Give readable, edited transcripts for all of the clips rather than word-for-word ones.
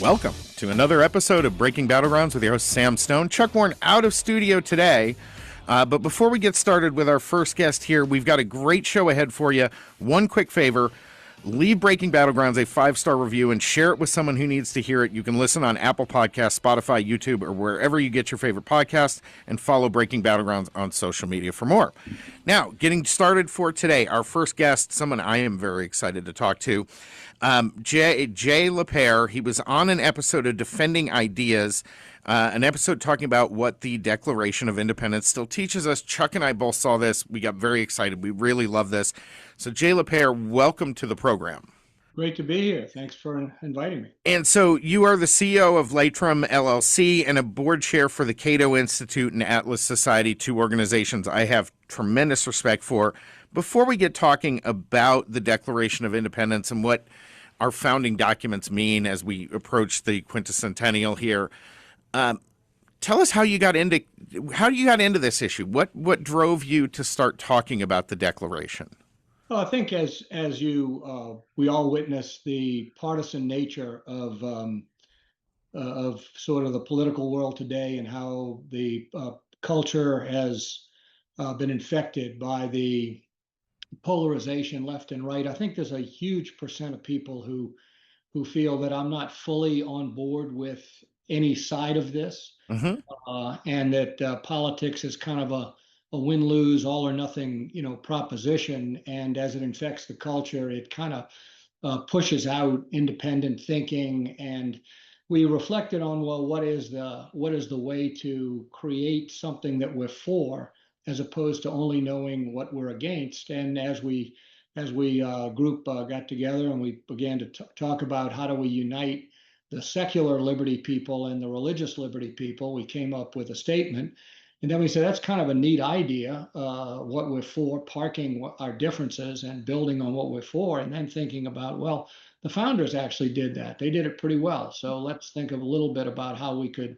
Welcome to another episode of Breaking Battlegrounds with your host, Sam Stone. Chuck Warren out of studio today. But before we get started with our first guest here, we've got a great show ahead for you. One quick favor. Leave Breaking Battlegrounds a 5-star review and share it with someone who needs to hear it. You can listen on Apple Podcasts, Spotify, YouTube, or wherever you get your favorite podcasts, and follow Breaking Battlegrounds on social media for more. Now, getting started for today, our first guest, someone I am very excited to talk to, Jay LaPierre. He was on an episode of Defending Ideas, an episode talking about what the Declaration of Independence still teaches us. Chuck and I both saw this. We got very excited. We really love this. So Jay LaPierre, welcome to the program. Great to be here. Thanks for inviting me. And so you are the CEO of Latrum LLC and a board chair for the Cato Institute and Atlas Society, two organizations I have tremendous respect for. Before we get talking about the Declaration of Independence and what our founding documents mean as we approach the quinticentennial here, tell us how you got into this issue. What drove you to start talking about the Declaration? Well, I think as we all witness the partisan nature of sort of the political world today and how the culture has been infected by the polarization left and right. I think there's a huge percent of people who feel that I'm not fully on board with any side of this, and that politics is kind of a win-lose, all or nothing, proposition. And as it infects the culture, it kind of pushes out independent thinking. And we reflected on, well, what is the way to create something that we're for, as opposed to only knowing what we're against. And as we group got together and we began to talk about how do we unite the secular liberty people and the religious liberty people, we came up with a statement. And then we said, that's kind of a neat idea, what we're for, parking our differences and building on what we're for, and then thinking about, well, the founders actually did that. They did it pretty well. So let's think of a little bit about how we could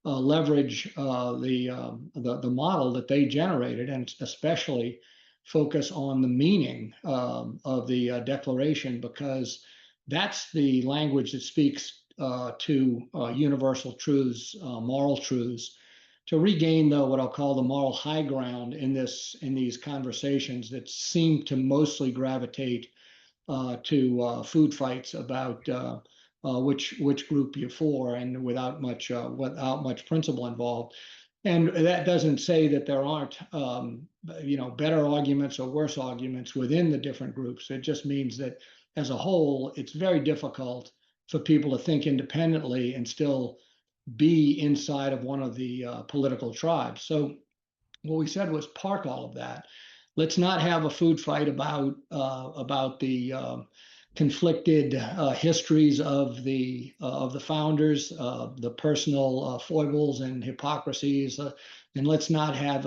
leverage the model that they generated, and especially focus on the meaning of the Declaration, because that's the language that speaks to universal truths, moral truths, to regain what I'll call the moral high ground in these conversations that seem to mostly gravitate to food fights about which group you're for, and without much principle involved. And that doesn't say that there aren't better arguments or worse arguments within the different groups. It just means that as a whole, it's very difficult for people to think independently and still be inside of one of the political tribes. So what we said was, park all of that. Let's not have a food fight about the conflicted histories of the founders, the personal foibles and hypocrisies, and let's not have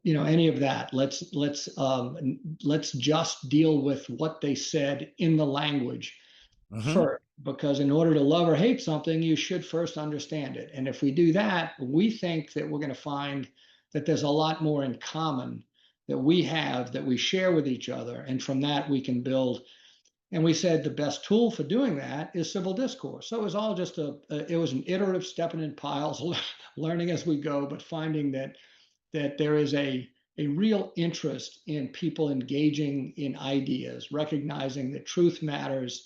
any of that. Let's just deal with what they said in the language first, because in order to love or hate something, you should first understand it. And if we do that, we think that we're going to find that there's a lot more in common that we have, that we share with each other, and from that we can build. And we said the best tool for doing that is civil discourse. So it was all just it was an iterative stepping in piles, learning as we go, but finding that there is a real interest in people engaging in ideas, recognizing that truth matters,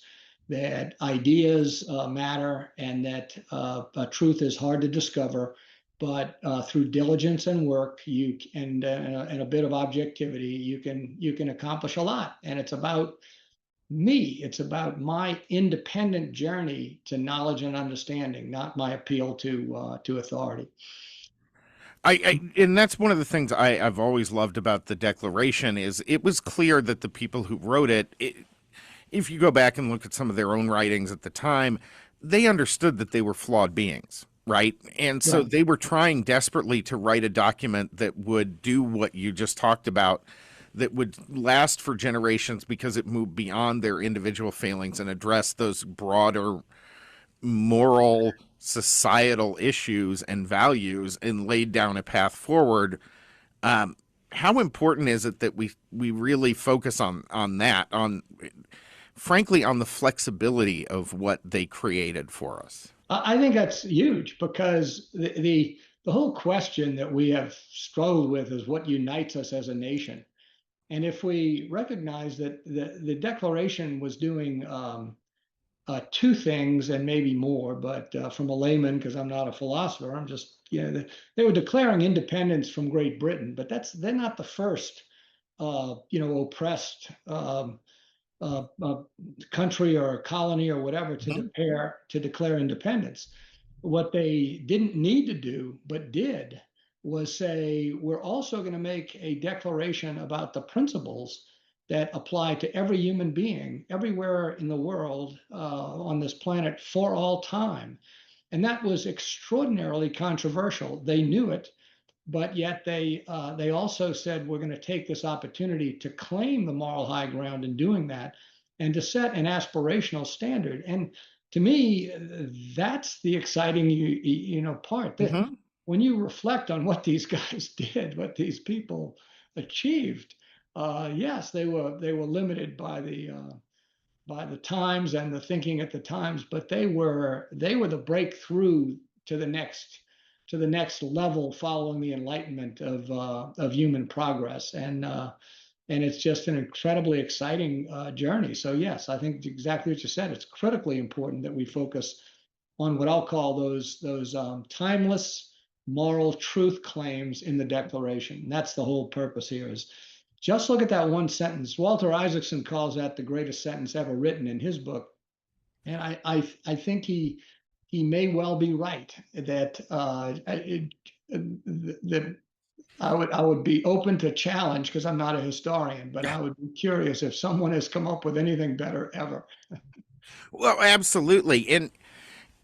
that ideas matter, and that truth is hard to discover, but through diligence and work, and a bit of objectivity, you can accomplish a lot. And it's about me. It's about my independent journey to knowledge and understanding, not my appeal to authority. And that's one of the things I've always loved about the Declaration is it was clear that the people who wrote it, if you go back and look at some of their own writings at the time, they understood that they were flawed beings, right? And so they were trying desperately to write a document that would do what you just talked about, that would last for generations because it moved beyond their individual failings and addressed those broader moral, societal issues and values and laid down a path forward. How important is it that we really focus on that, frankly, on the flexibility of what they created for us. I think that's huge because the whole question that we have struggled with is what unites us as a nation. And if we recognize that the Declaration was doing two things and maybe more, but from a layman, because I'm not a philosopher, I'm just, they were declaring independence from Great Britain, but they're not the first, oppressed uh, uh, country or a colony or whatever Mhm. to declare independence. What they didn't need to do, but did, was say we're also going to make a declaration about the principles that apply to every human being everywhere in the world on this planet for all time. And that was extraordinarily controversial. They knew it, but yet they also said we're going to take this opportunity to claim the moral high ground in doing that, and to set an aspirational standard. And to me, that's the exciting part. That Mhm. when you reflect on what these guys did, what these people achieved, yes, they were limited by the times and the thinking at the times, but they were the breakthrough to the next to the next level following the enlightenment of human progress, and it's just an incredibly exciting journey. So yes, I think exactly what you said. It's critically important that we focus on what I'll call those timeless moral truth claims in the Declaration. And that's the whole purpose here. Is just look at that one sentence. Walter Isaacson calls that the greatest sentence ever written in his book, and I think he may well be right that that I would be open to challenge because I'm not a historian, but I would be curious if someone has come up with anything better ever. Well, absolutely.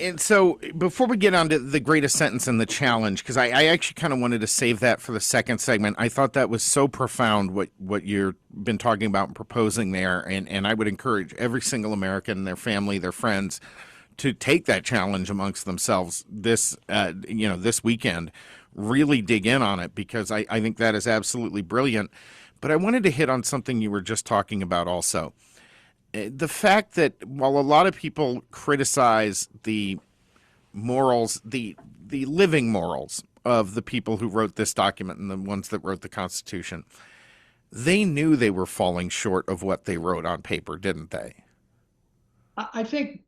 And so before we get on to the greatest sentence and the challenge, because I actually kind of wanted to save that for the second segment. I thought that was so profound what you've been talking about and proposing there. And I would encourage every single American, their family, their friends, to take that challenge amongst themselves this weekend. Really dig in on it because I think that is absolutely brilliant. But I wanted to hit on something you were just talking about also. The fact that while a lot of people criticize the morals, the living morals of the people who wrote this document and the ones that wrote the Constitution, they knew they were falling short of what they wrote on paper, didn't they? I think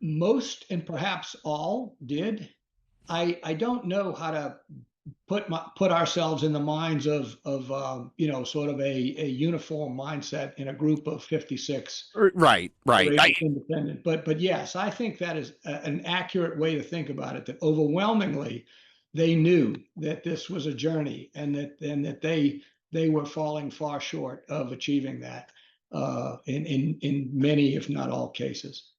most and perhaps all did. I don't know how to put ourselves in the minds of sort of a uniform mindset in a group of 56 Right, right. courageous independent. But yes, I think that is an accurate way to think about it. That overwhelmingly they knew that this was a journey, and that they were falling far short of achieving that in many, if not all, cases.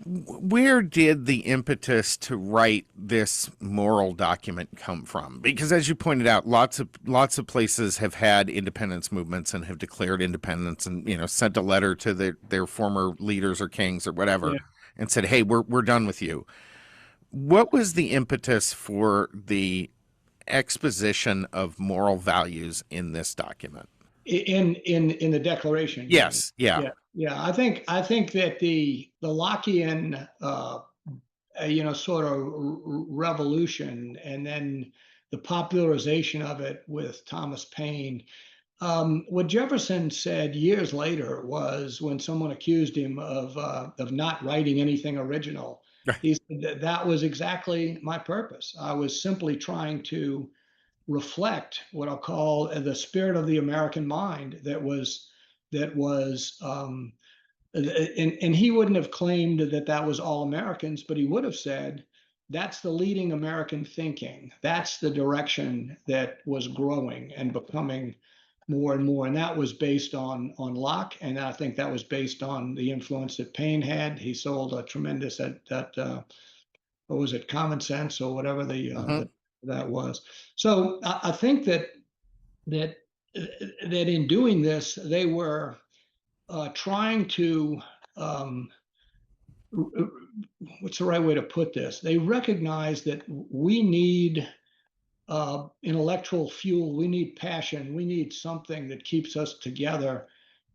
Where did the impetus to write this moral document come from? Because as you pointed out, lots of places have had independence movements and have declared independence and sent a letter to their former leaders or kings or whatever Yeah. and said, "Hey, we're done with you." What was the impetus for the exposition of moral values in this document? In the Declaration, you mean? Yes, yeah. Yeah, yeah. I think that the Lockean sort of revolution, and then the popularization of it with Thomas Paine. What Jefferson said years later was when someone accused him of not writing anything original. He said that was exactly my purpose. I was simply trying to reflect what I'll call the spirit of the American mind that was and he wouldn't have claimed that that was all Americans, but he would have said that's the leading American thinking. That's the direction that was growing and becoming more and more. And that was based on Locke, and I think that was based on the influence that Paine had. He sold a tremendous that what was it, Common Sense or whatever Hmm. that was. So I think that that in doing this, they were trying to um, what's the right way to put this? They recognize that we need intellectual fuel, we need passion, we need something that keeps us together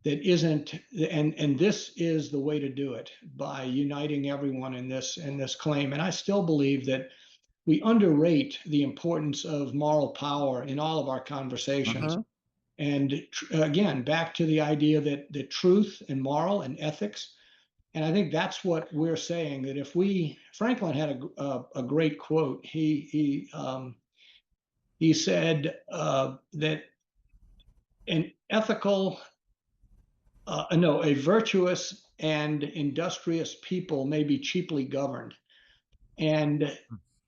that isn't, and this is the way to do it, by uniting everyone in this claim. And I still believe that we underrate the importance of moral power in all of our conversations. Mhm. And again, back to the idea that truth and moral and ethics. And I think that's what we're saying, that if we, Franklin had a great quote. He said that an ethical, no, a virtuous and industrious people may be cheaply governed. And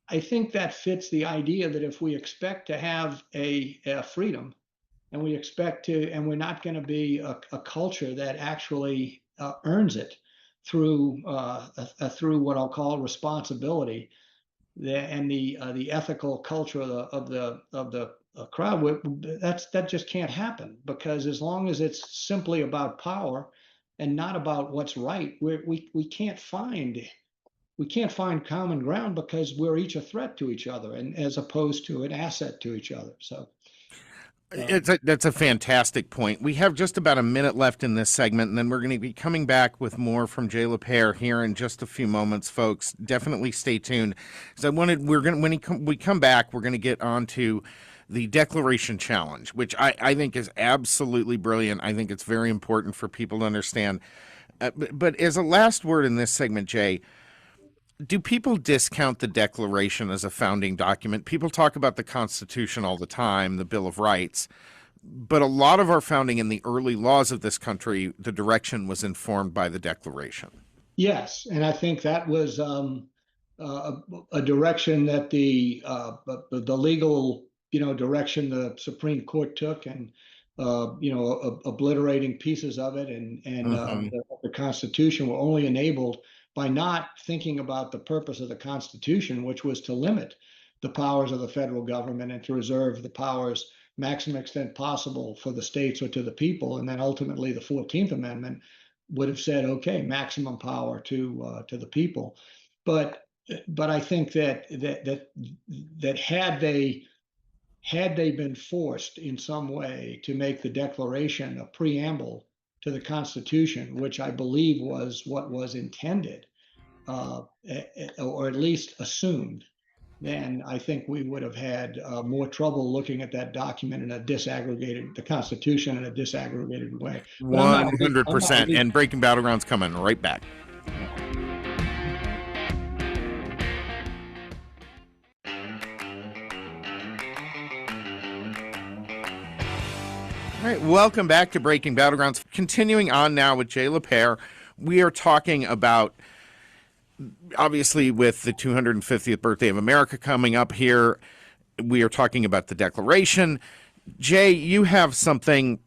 I think that fits the idea that if we expect to have a freedom, and we expect to, and we're not going to be a culture that actually earns it through through what I'll call responsibility, and the ethical culture of the crowd, that just can't happen, because as long as it's simply about power and not about what's right, we can't find common ground, because we're each a threat to each other, and as opposed to an asset to each other. So um, That's a fantastic point. We have just about a minute left in this segment, and then we're going to be coming back with more from Jay LaPere here in just a few moments, folks. Definitely stay tuned. So we're going to, we come back, we're going to get on to the Declaration Challenge, which I think is absolutely brilliant. I think it's very important for people to understand. But as a last word in this segment, Jay, do people discount the Declaration as a founding document? People talk about the Constitution all the time, the Bill of Rights, but a lot of our founding in the early laws of this country, the direction was informed by the Declaration. yes, and I think that was a direction that the legal, direction the Supreme Court took, and obliterating pieces of it, and Mm-hmm. the Constitution were only enabled by not thinking about the purpose of the Constitution, which was to limit the powers of the federal government and to reserve the powers maximum extent possible for the states or to the people. And then ultimately the 14th Amendment would have said, okay, maximum power to the people. But I think that had they been forced in some way to make the Declaration a preamble to the Constitution, which I believe was what was intended, or at least assumed, then I think we would have had more trouble looking at that document in a disaggregated, the Constitution in a disaggregated way. But I'm not 100%. And Breaking Battlegrounds coming right back. yeah. All right, welcome back to Breaking Battlegrounds. Continuing on now with Jay LaPere, we are talking about, obviously, with the 250th birthday of America coming up here, we are talking about the Declaration. Jay, you have something.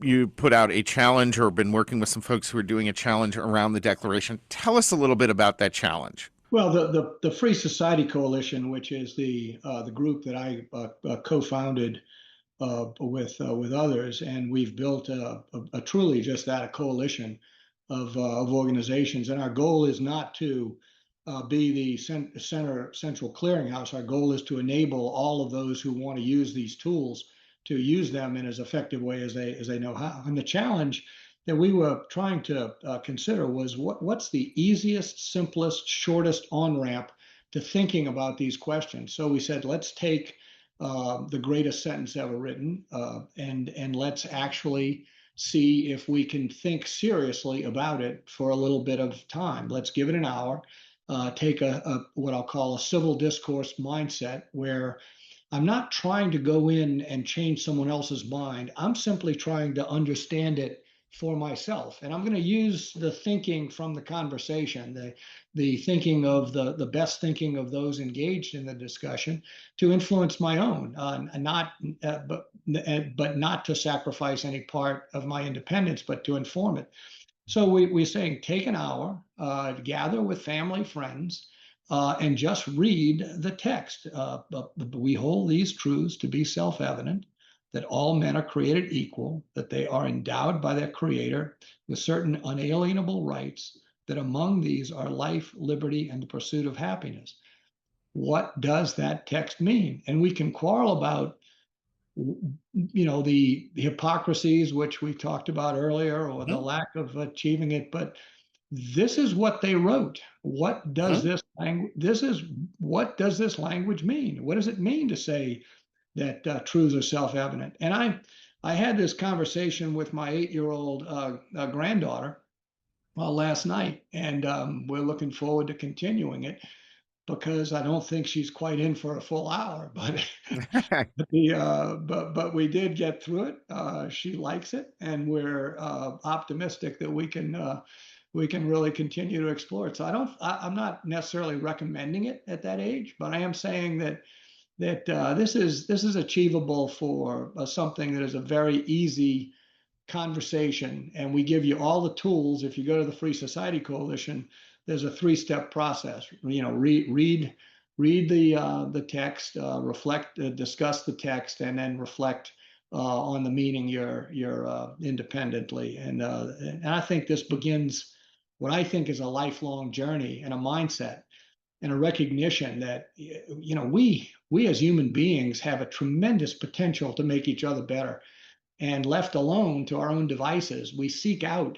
You put out a challenge, or been working with some folks who are doing a challenge around the Declaration. Tell us a little bit about that challenge. Well, the Free Society Coalition, which is the group that I co-founded with others, and we've built a truly just that, a coalition of organizations. And our goal is not to be the central clearinghouse. Our goal is to enable all of those who want to use these tools to use them in as effective way as they know how. And the challenge that we were trying to consider was what's the easiest, simplest, shortest on ramp to thinking about these questions. So we said, let's take the greatest sentence ever written, and let's actually see if we can think seriously about it for a little bit of time. Let's give it an hour. Take a what I'll call a civil discourse mindset, where I'm not trying to go in and change someone else's mind. I'm simply trying to understand it for myself. And I'm going to use the thinking from the conversation, the thinking of the best thinking of those engaged in the discussion, to influence my own, not but not to sacrifice any part of my independence, but to inform it. So we're saying take an hour, gather with family, friends, and just read the text. We hold these truths to be self-evident, that all men are created equal, that they are endowed by their creator with certain unalienable rights, that among these are life, liberty, and the pursuit of happiness. What does that text mean? And we can quarrel about the hypocrisies which we talked about earlier, or the Mhm, lack of achieving it, but this is what they wrote. What does mhm. this language? This is what does this language mean? What does it mean to say that truths are self-evident? And I had this conversation with my 8-year-old granddaughter last night, and we're looking forward to continuing it because I don't think she's quite in for a full hour, but but we did get through it. She likes it, and we're optimistic that we can really continue to explore it. So I'm not necessarily recommending it at that age, but I am saying that this is achievable for something that is a very easy conversation, and we give you all the tools. If you go to the Free Society Coalition, there's a 3-step process. Read the text, reflect, discuss the text, and then reflect on the meaning you're independently. And I think this begins what I think is a lifelong journey and a mindset and a recognition that we as human beings have a tremendous potential to make each other better, and left alone to our own devices, we seek out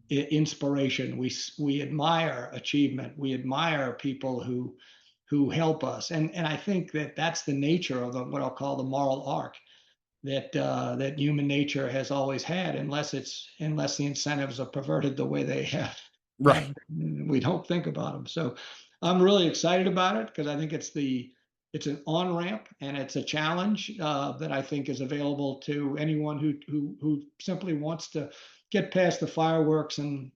inspiration. We admire achievement. We admire people who help us, and I think that that's the nature of what I'll call the moral arc that human nature has always had, unless the incentives are perverted the way they Right. have. We don't think about them. So I'm really excited about it because I think it's an on ramp and it's a challenge that I think is available to anyone who simply wants to get past the fireworks and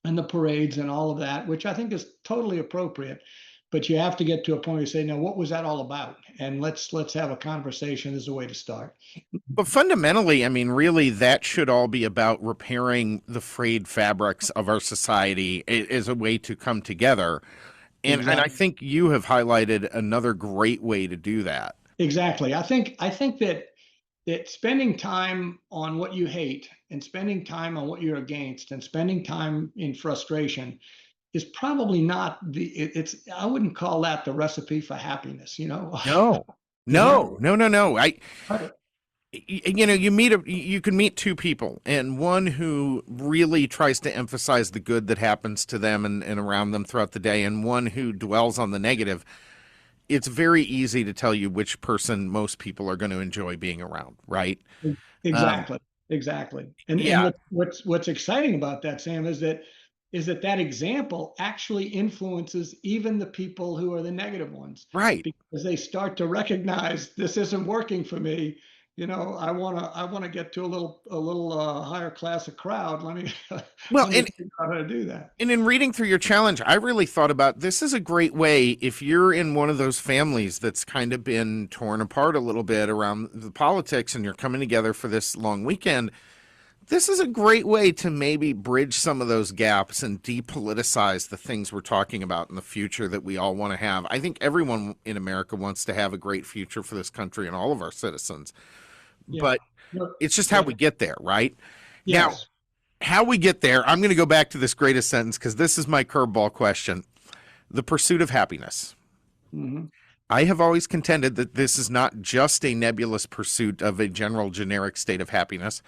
the parades and all of that, which I think is totally appropriate. But you have to get to a point where you say, now, what was that all about? And let's have a conversation as a way to start. But fundamentally, I mean, really, that should all be about repairing the frayed fabrics of our society as a way to come together. And I Exactly. think you have highlighted another great way to do that. Exactly. I think that spending time on what you hate and spending time on what you're against and spending time in frustration is probably not it's I wouldn't call that the recipe for happiness, you know. No, You know. no. Right. You can meet two people, and one who really tries to emphasize the good that happens to them and around them throughout the day, and one who dwells on the negative. It's very easy to tell you which person most people are going to enjoy being around, right? Um, Exactly, exactly. And yeah, what's exciting about that, Sam, is that example actually influences even the people who are the negative ones, right. because they start to recognize this isn't working for me. I want to get to a little higher class of crowd. Let me Well, let me figure out how to do that. and in reading through your challenge, I really thought about this is a great way if you're in one of those families that's kind of been torn apart a little bit around the politics and you're coming together for this long weekend. This is a great way to maybe bridge some of those gaps and depoliticize the things we're talking about in the future that we all want to have. I think everyone in America wants to have a great future for this country and all of our citizens, Yeah. but No, it's just how yeah. we get there, right? Now, Yes. how we get there, I'm going to go back to this greatest sentence because this is my curveball question. The pursuit of happiness. Hmm. I have always contended that this is not just a nebulous pursuit of a general generic state of happiness,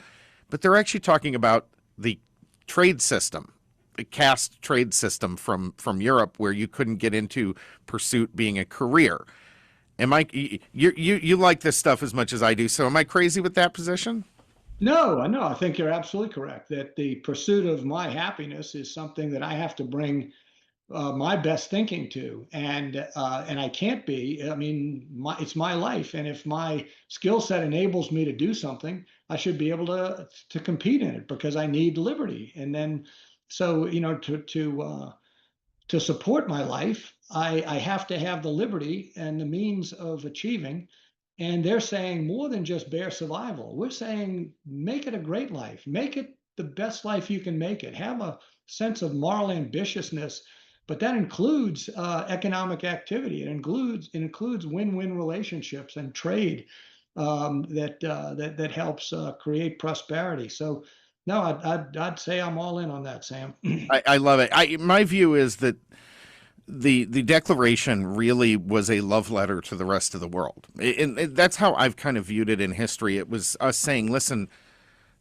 but they're actually talking about the trade system, the caste trade system from Europe, where you couldn't get into pursuit being a career. Am I you like this stuff as much as I do? So am I crazy with that position? No, I know. I think you're absolutely correct that the pursuit of my happiness is something that I have to bring my best thinking to, and I can't be. I mean, it's my life, and if my skill set enables me to do something, I should be able to compete in it because I need liberty. And then, so to support my life, I have to have the liberty and the means of achieving. And they're saying more than just bare survival. We're saying make it a great life, make it the best life you can make it, have a sense of moral ambitiousness. But that includes economic activity. It includes win-win relationships and trade that helps create prosperity. So, no, I'd say I'm all in on that, Sam. I love it. My view is that the Declaration really was a love letter to the rest of the world. And that's how I've kind of viewed it in history. It was us saying, listen,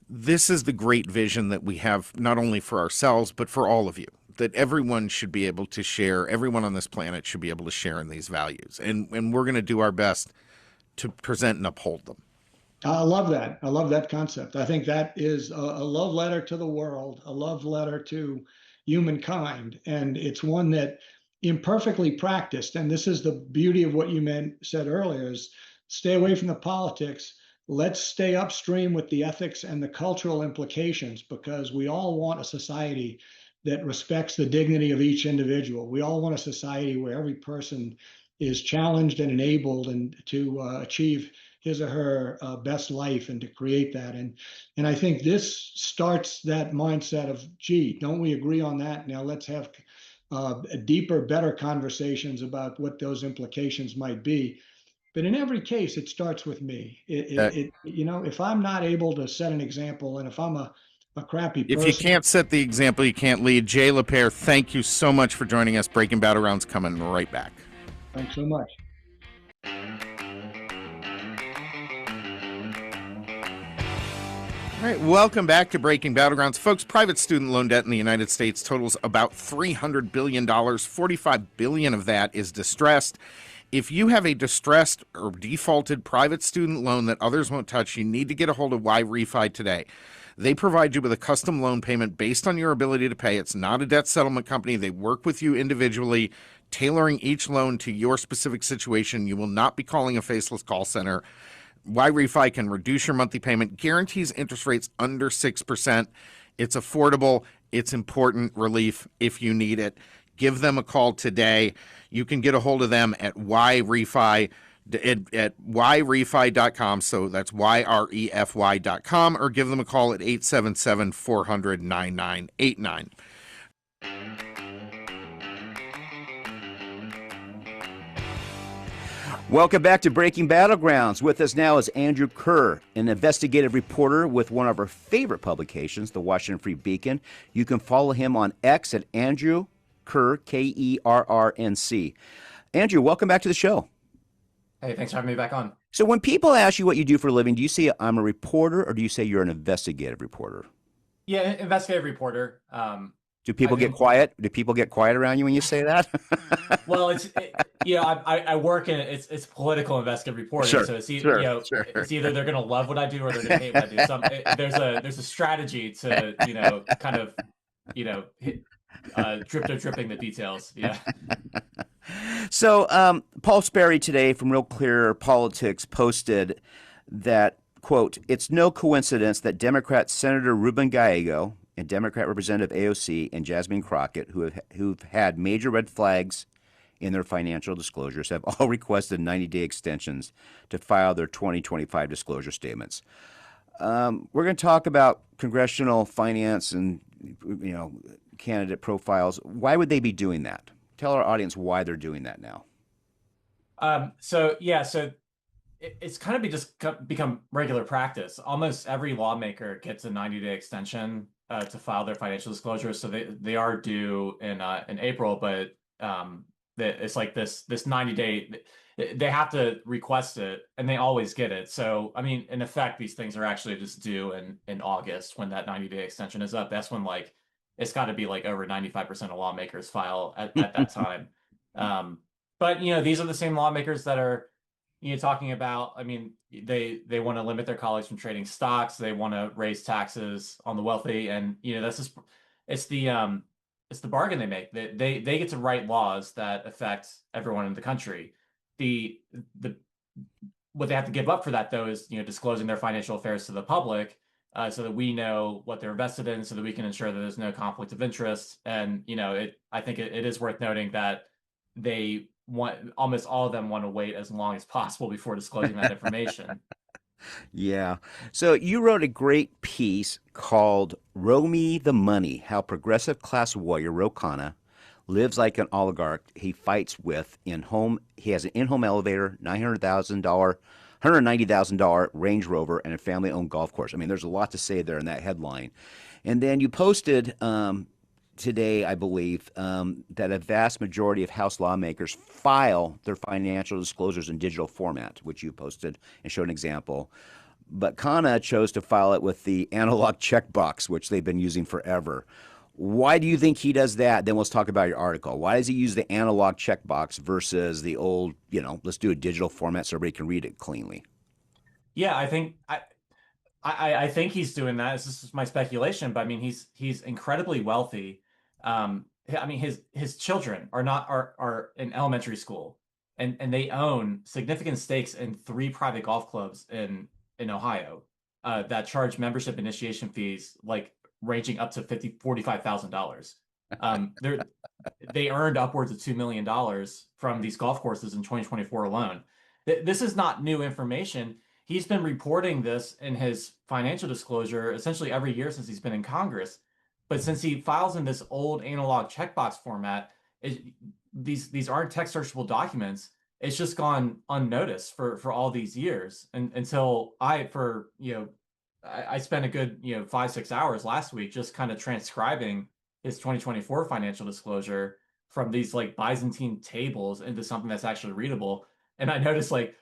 this is the great vision that we have not only for ourselves, but for all of you. That everyone should be able to share, everyone on this planet should be able to share in these values. And we're going to do our best to present and uphold them. I love that. I love that concept. I think that is a love letter to the world, a love letter to humankind. And it's one that imperfectly practiced. And this is the beauty of what you said earlier is stay away from the politics. Let's stay upstream with the ethics and the cultural implications because we all want a society that respects the dignity of each individual. We all want a society where every person is challenged and enabled and to achieve his or her best life and to create that. And I think this starts that mindset of, gee, don't we agree on that? Now let's have deeper, better conversations about what those implications might be. But in every case, it starts with me. Uh, If I'm not able to set an example, and if I'm a crappy if you person. can't set the example, you can't lead. Jay LaPere, thank you so much for joining us. Breaking Battlegrounds coming right back. Thanks so much. All right, welcome back to Breaking Battlegrounds. Folks, private student loan debt in the United States totals about $300 billion. $45 billion of that is distressed. If you have a distressed or defaulted private student loan that others won't touch, you need to get a hold of Y-Refi today. They provide you with a custom loan payment based on your ability to pay. It's not a debt settlement company. They work with you individually, tailoring each loan to your specific situation. You will not be calling a faceless call center. Y-Refi can reduce your monthly payment, guarantees interest rates under 6%. It's affordable. It's important relief if you need it. Give them a call today. You can get a hold of them at Y-Refi at yrefi.com. So that's YREFY.com, or give them a call at 877-400-9989. Welcome back to Breaking Battlegrounds. With us now is Andrew Kerr, an investigative reporter with one of our favorite publications, the Washington Free Beacon. You can follow him on X at Andrew Kerr, KERRNC. Andrew, welcome back to the show. Hey, thanks for having me back on. So when people ask you what you do for a living, do you say I'm a reporter or do you say you're an investigative reporter? Yeah, investigative reporter. Do people get quiet? Do people get quiet around you when you say that? Well, I work in it's political investigative reporting, Sure, so it's sure. it's either they're going to love what I do or they're going to hate what I do. There's a strategy to kind of dripping the details. Yeah. So Paul Sperry today from Real Clear Politics posted that, quote, "It's no coincidence that Democrat Senator Ruben Gallego and Democrat Representative AOC and Jasmine Crockett, who've had major red flags in their financial disclosures, have all requested 90-day extensions to file their 2025 disclosure statements." We're going to talk about congressional finance and candidate profiles. Why would they be doing that? Tell our audience why they're doing that now. So it's kind of just become regular practice. Almost every lawmaker gets a 90-day extension to file their financial disclosures. So they are due in April, but it's like this 90-day. They have to request it, and they always get it. So I mean, in effect, these things are actually just due in August when that 90-day extension is up. That's when it's got to be over 95% of lawmakers file at that time. But these are the same lawmakers that are talking about. I mean, they want to limit their colleagues from trading stocks. They want to raise taxes on the wealthy, and that's just it's the bargain they make. They get to write laws that affect everyone in the country. What they have to give up for that, though, is disclosing their financial affairs to the public, so that we know what they're invested in, so that we can ensure that there's no conflict of interest. And I think it is worth noting that almost all of them want to wait as long as possible before disclosing that information. Yeah. So you wrote a great piece called "Row Me the Money: How Progressive Class Warrior Ro Khanna Lives Like an Oligarch He Fights With in Home." He has an in-home elevator, $190,000 Range Rover, and a family-owned golf course. I mean, there's a lot to say there in that headline. And then you posted today, I believe, that a vast majority of House lawmakers file their financial disclosures in digital format, which you posted and showed an example. But Khanna chose to file it with the analog checkbox, which they've been using forever. Why do you think he does that? Then let's talk about your article. Why does he use the analog checkbox versus the old, let's do a digital format so everybody can read it cleanly? Yeah, I think he's doing that. This is my speculation, but I mean he's incredibly wealthy. I mean his children are in elementary school, and they own significant stakes in three private golf clubs in Ohio that charge membership initiation fees like ranging up to $45,000. They earned upwards of $2 million from these golf courses in 2024 alone. This is not new information. He's been reporting this in his financial disclosure essentially every year since he's been in Congress. But since he files in this old analog checkbox format, it, these aren't text searchable documents. It's just gone unnoticed for all these years, and until I spent a good 5-6 hours last week just kind of transcribing his 2024 financial disclosure from these like Byzantine tables into something that's actually readable. And I noticed like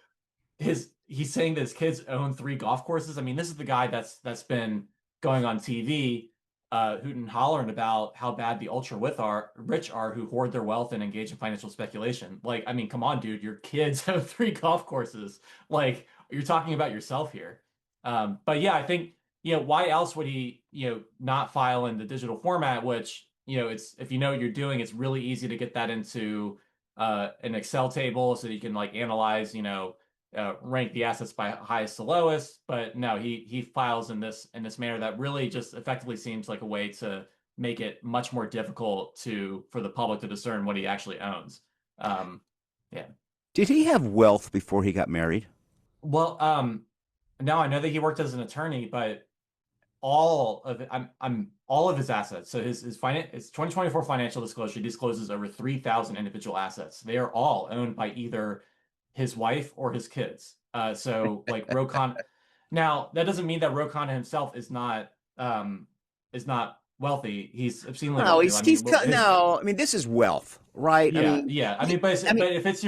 he's saying that his kids own three golf courses. I mean, this is the guy that's been going on TV, hooting and hollering about how bad the ultra rich are who hoard their wealth and engage in financial speculation. Like, I mean, come on, dude, your kids have three golf courses. Like, you're talking about yourself here. But yeah, I think why else would he not file in the digital format, which it's if you know what you're doing, it's really easy to get that into an Excel table so that you can like analyze rank the assets by highest to lowest. But no, he files in this manner that really just effectively seems like a way to make it much more difficult for the public to discern what he actually owns. Yeah. Did he have wealth before he got married? Well, no, I know that he worked as an attorney, but all of his assets. So his 2024 financial disclosure discloses over 3,000 individual assets. They are all owned by either his wife or his kids. So like Rokon. Now that doesn't mean that Rokon himself is not wealthy. He's obscenely No, wealthy. he's I he's mean, co- no. I mean, this is wealth, right? I yeah, mean, yeah. I he, mean, but I mean, but if it's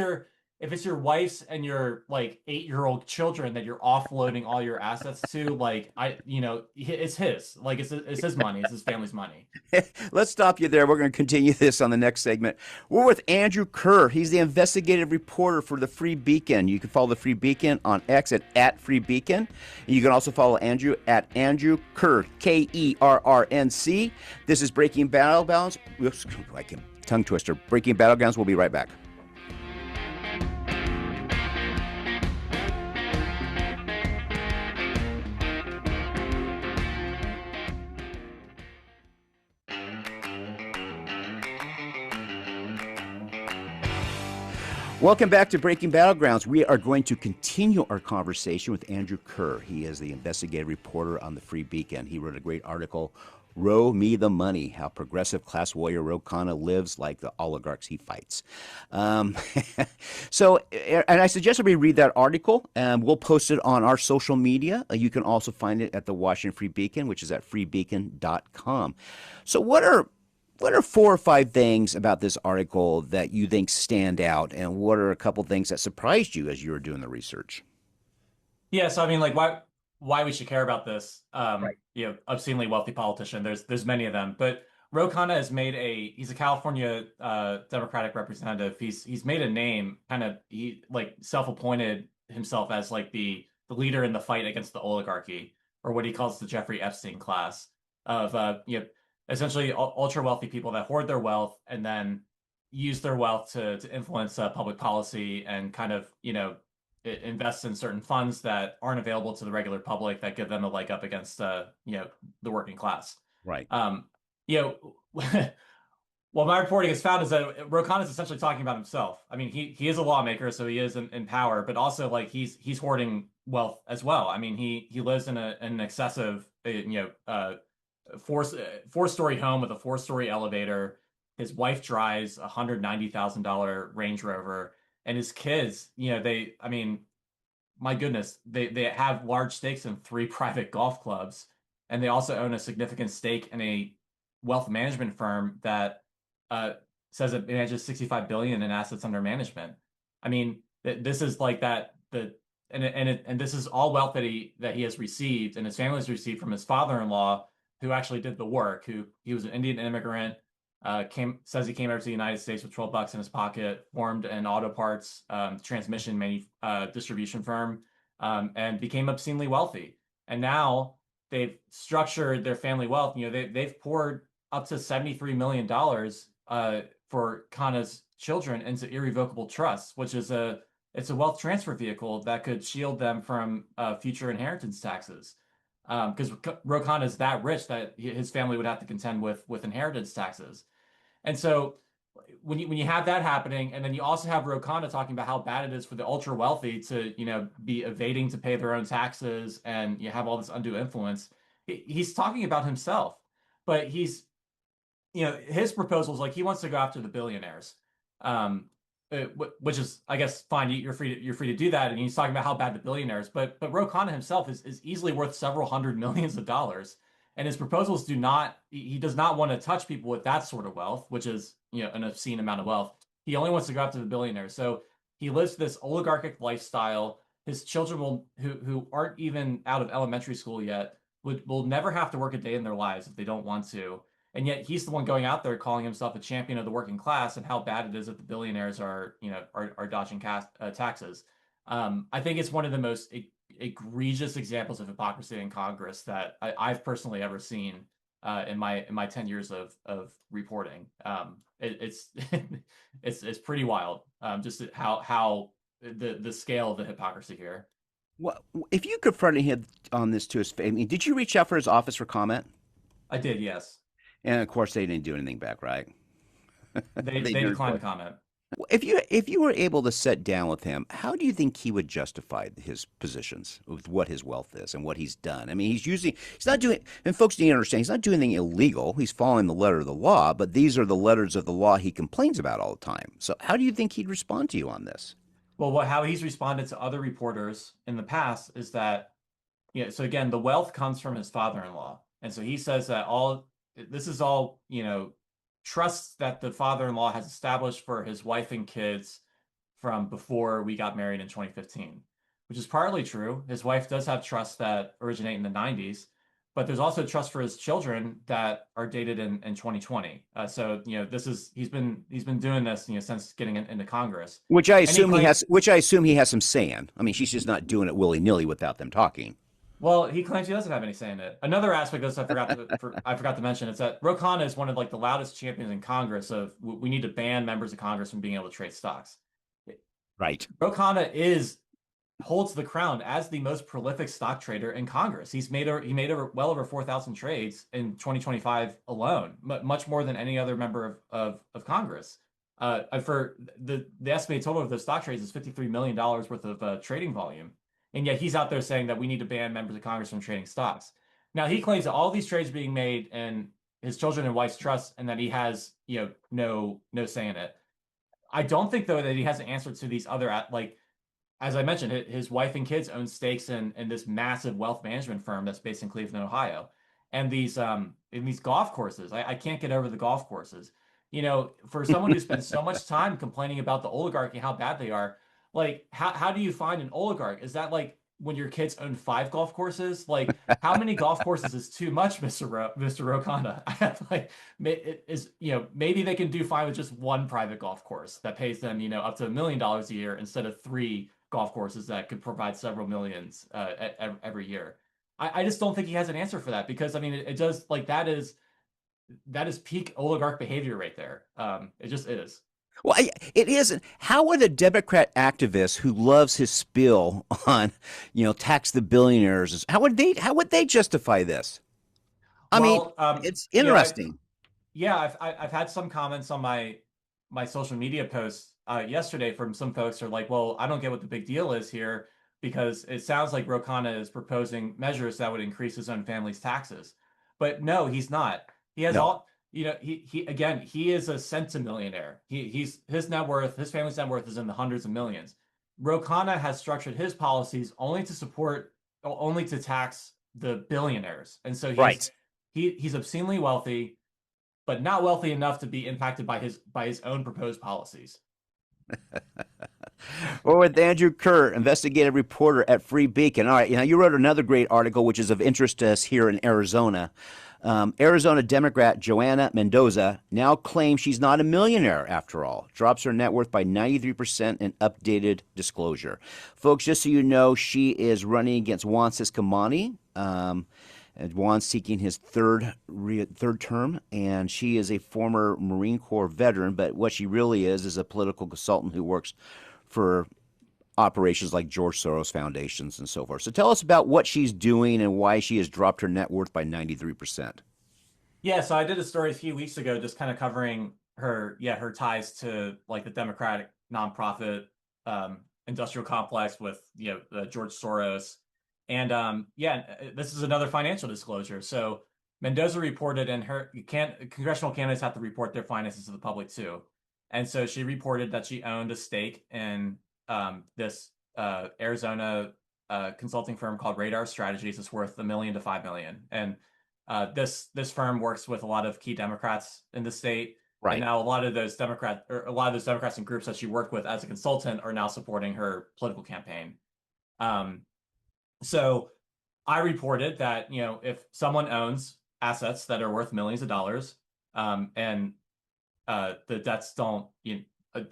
your wife's and your like 8-year-old children that you're offloading all your assets to, like it's his. Like it's his money. It's his family's money. let's stop you there. We're going to continue this on the next segment. We're with Andrew Kerr. He's the investigative reporter for the Free Beacon. You can follow the Free Beacon on X at Free Beacon. You can also follow Andrew at Andrew Kerr, KERRNC. This is Breaking Battlegrounds. Like a tongue twister. Breaking Battlegrounds. We'll be right back. Welcome back to Breaking Battlegrounds. We are going to continue our conversation with Andrew Kerr. He is the investigative reporter on the Free Beacon. He wrote a great article, Row Me the Money, How Progressive Class Warrior Ro Khanna Lives Like the Oligarchs He Fights. So, and I suggest that we read that article, and we'll post it on our social media. You can also find it at the Washington Free Beacon, which is at freebeacon.com. So what are 4 or 5 things about this article that you think stand out, and what are a couple things that surprised you as you were doing the research? Yeah, so I mean, like, why we should care about this? Right. Obscenely wealthy politician. There's many of them, but Ro Khanna has made he's a California Democratic representative. He's made a name, kind of he like self-appointed himself as like the leader in the fight against the oligarchy, or what he calls the Jeffrey Epstein class of essentially ultra wealthy people that hoard their wealth and then use their wealth to influence public policy and kind of invest in certain funds that aren't available to the regular public that give them a leg up against the working class. Right. You know, what my reporting has found is that Ro Khanna is essentially talking about himself. I mean, he is a lawmaker, so he is in power, but also like he's hoarding wealth as well. I mean, he lives in an excessive four-story home with a four-story elevator. His wife drives a $190,000 Range Rover, and his kids, I mean, my goodness, they have large stakes in three private golf clubs, and they also own a significant stake in a wealth management firm that uh, says it manages 65 billion in assets under management. I mean, this is like that and this is all wealth that he has received and his family has received from his father-in-law, who actually did the work. Who he was an Indian immigrant, says he came over to the United States with $12 in his pocket, formed an auto parts transmission distribution firm, and became obscenely wealthy. And now they've structured their family wealth. They've poured up to $73 million for Khanna's children into irrevocable trusts, which is it's a wealth transfer vehicle that could shield them from future inheritance taxes. Because Ro Khanna is that rich that his family would have to contend with inheritance taxes. And so when you have that happening, and then you also have Ro Khanna talking about how bad it is for the ultra wealthy to be evading to pay their own taxes, and you have all this undue influence. He's talking about himself, but his proposals, like, he wants to go after the billionaires, which is, I guess, fine. You're free to do that, and he's talking about how bad the billionaires. But Ro Khanna himself is easily worth several hundred millions of dollars, and his proposals do not. He does not want to touch people with that sort of wealth, which is an obscene amount of wealth. He only wants to go after the billionaires. So he lives this oligarchic lifestyle. His children who aren't even out of elementary school yet will never have to work a day in their lives if they don't want to. And yet he's the one going out there calling himself a champion of the working class and how bad it is that the billionaires are dodging taxes. I think it's one of the most egregious examples of hypocrisy in Congress that I've personally ever seen in my 10 years of reporting. It's it's pretty wild. Just how the scale of the hypocrisy here. Well, if you confronted him on this to his face, I mean, did you reach out for his office for comment? I did, yes. And of course, they didn't do anything back, right? They They declined to comment. If you were able to sit down with him, how do you think he would justify his positions with what his wealth is and what he's done? I mean, he's not doing, and folks need to understand, he's not doing anything illegal. He's following the letter of the law, but these are the letters of the law he complains about all the time. So how do you think he'd respond to you on this? Well, how he's responded to other reporters in the past is that, so again, the wealth comes from his father-in-law. And so he says that this is all, trusts that the father-in-law has established for his wife and kids from before we got married in 2015, which is partly true. His wife does have trusts that originate in the 90s, but there's also trust for his children that are dated in 2020. So he's been doing this since getting into Congress. Which I assume he has some say in. I mean, she's just not doing it willy nilly without them talking. Well, he claims he doesn't have any say in it. Another aspect of this I forgot to mention is that Ro Khanna is one of the loudest champions in Congress of we need to ban members of Congress from being able to trade stocks. Right. Ro Khanna holds the crown as the most prolific stock trader in Congress. He made over well over 4,000 trades in 2025 alone, much more than any other member of Congress. For the estimated total of those stock trades is $53 million worth of trading volume. And yet he's out there saying that we need to ban members of Congress from trading stocks. Now, he claims that all these trades being made in his children and wife's trust, and that he has, no say in it. I don't think, though, that he has an answer to these other, as I mentioned, his wife and kids own stakes in this massive wealth management firm that's based in Cleveland, Ohio. And these golf courses, I can't get over the golf courses. For someone who spends so much time complaining about the oligarchy, how bad they are, how do you find an oligarch? Is that when your kids own 5 golf courses? How many golf courses is too much, Mr. Ro Khanna? I have maybe they can do fine with just one private golf course that pays them, up to $1 million a year instead of 3 golf courses that could provide several millions every year. I just don't think he has an answer for that, because it does that is peak oligarch behavior right there. It just is. Well, it isn't. How would a Democrat activist who loves his spiel on, tax the billionaires, how would they justify this? It's interesting. I've had some comments on my social media posts yesterday from some folks who are like, well, I don't get what the big deal is here, because it sounds like Ro Khanna is proposing measures that would increase his own family's taxes. But no, he's not. He has all. He is a centimillionaire. His net worth, his family's net worth is in the hundreds of millions. Ro Khanna has structured his policies only to tax the billionaires, and so he's obscenely wealthy. but not wealthy enough to be impacted by his own proposed policies. Or with Andrew Kerr, investigative reporter at Free Beacon. All right, you wrote another great article, which is of interest to us here in Arizona. Arizona Democrat Joanna Mendoza now claims she's not a millionaire after all. Drops her net worth by 93% in updated disclosure. Folks, just so you know, she is running against Juan Ciscomani. And Juan's seeking his third term, and she is a former Marine Corps veteran, but what she really is a political consultant who works for operations like George Soros foundations and so forth. So tell us about what she's doing and why she has dropped her net worth by 93%. Yeah, so I did a story a few weeks ago just kind of covering her ties to like the Democratic nonprofit industrial complex with George Soros. And this is another financial disclosure. So Mendoza reported, and congressional candidates have to report their finances to the public too. And so she reported that she owned a stake in this Arizona consulting firm called Radar Strategies. It's worth $1 million to $5 million. And this firm works with a lot of key Democrats in the state. Right. And now a lot of those Democrats and groups that she worked with as a consultant are now supporting her political campaign. So I reported that, if someone owns assets that are worth millions of dollars, and the debts don't,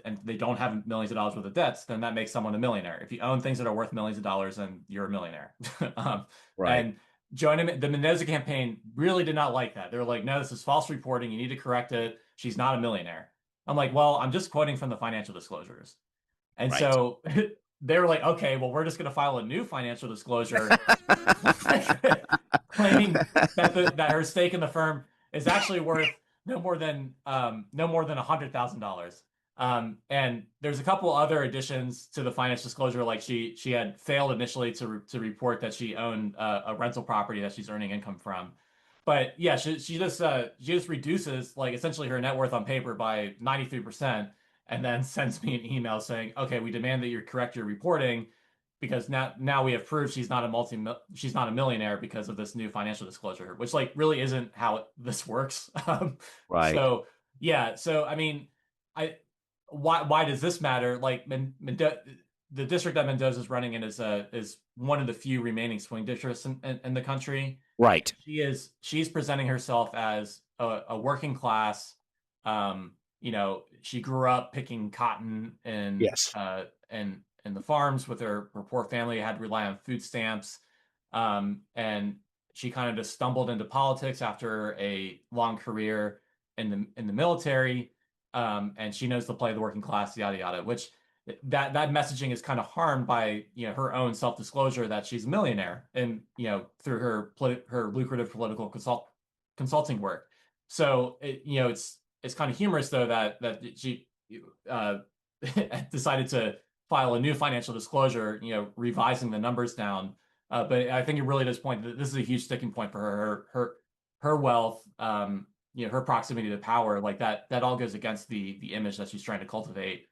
and they don't have millions of dollars worth of debts, then that makes someone a millionaire. If you own things that are worth millions of dollars, then you're a millionaire. Right. And the Mendoza campaign really did not like that. They were like, no, this is false reporting. You need to correct it. She's not a millionaire. I'm like, well, I'm just quoting from the financial disclosures. And Right. so they were like, okay, well, we're just going to file a new financial disclosure claiming that her stake in the firm is actually worth no more than $100,000. And there's a couple other additions to the financial disclosure, like she had failed initially to report that she owned a rental property that she's earning income from. But yeah, she just reduces like essentially her net worth on paper by 93%, and then sends me an email saying, okay, we demand that you correct your reporting because now we have proof she's not a millionaire because of this new financial disclosure, which like really isn't how this works. Right. So yeah, so I mean, why does this matter? Like the district that Mendoza is running in is one of the few remaining swing districts in the country. Right. She's presenting herself as a working class. She grew up picking cotton Yes. in the farms with her poor family, had to rely on food stamps. And she kind of just stumbled into politics after a long career in the military. And she knows to play the working class, yada yada, which that messaging is kind of harmed by her own self-disclosure that she's a millionaire and through her lucrative political consulting work. So it's kind of humorous though that she decided to file a new financial disclosure, revising the numbers down. But I think it really does point that this is a huge sticking point for her wealth, her proximity to power, like that all goes against the image that she's trying to cultivate,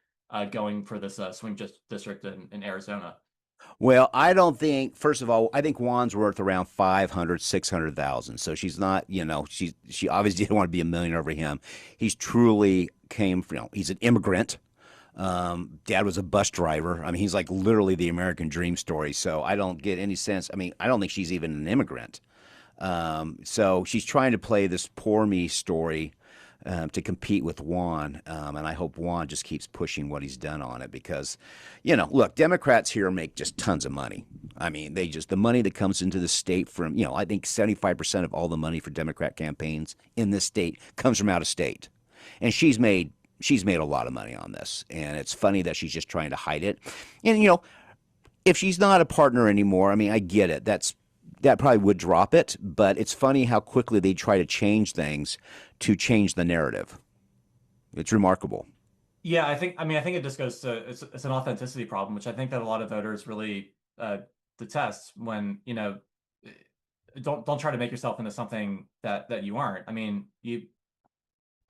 going for this swing district in Arizona. Well, I don't think. First of all, I think Juan's worth around 500, 600,000. So she's not. She obviously didn't want to be a millionaire over him. He's truly came from. He's an immigrant. Dad was a bus driver. I mean, he's like literally the American dream story. So I don't get any sense. I mean, I don't think she's even an immigrant. So she's trying to play this poor me story to compete with Juan. And I hope Juan just keeps pushing what he's done on it because, look, Democrats here make just tons of money. I mean, the money that comes into the state from, I think 75% of all the money for Democrat campaigns in this state comes from out of state. And she's made a lot of money on this. And it's funny that she's just trying to hide it. And, if she's not a partner anymore, I mean, I get it. That probably would drop it, but it's funny how quickly they try to change things to change the narrative. It's remarkable. Yeah, I think it just goes to it's an authenticity problem, which I think that a lot of voters really detest when, don't try to make yourself into something that you aren't. I mean,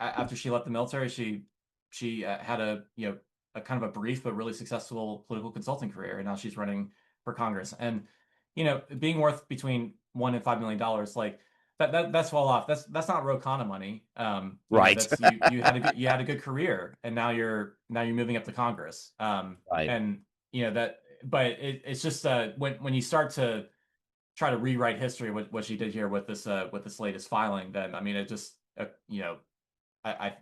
after she left the military, she had a kind of a brief but really successful political consulting career, and now she's running for Congress. And being worth between $1 and $5 million, like that's well off. That's not Ro Khanna money. Right. That's you had a good career, and now you're moving up to Congress. Right. And but it's just when you start to try to rewrite history, what she did here with this latest filing, then I mean it just I I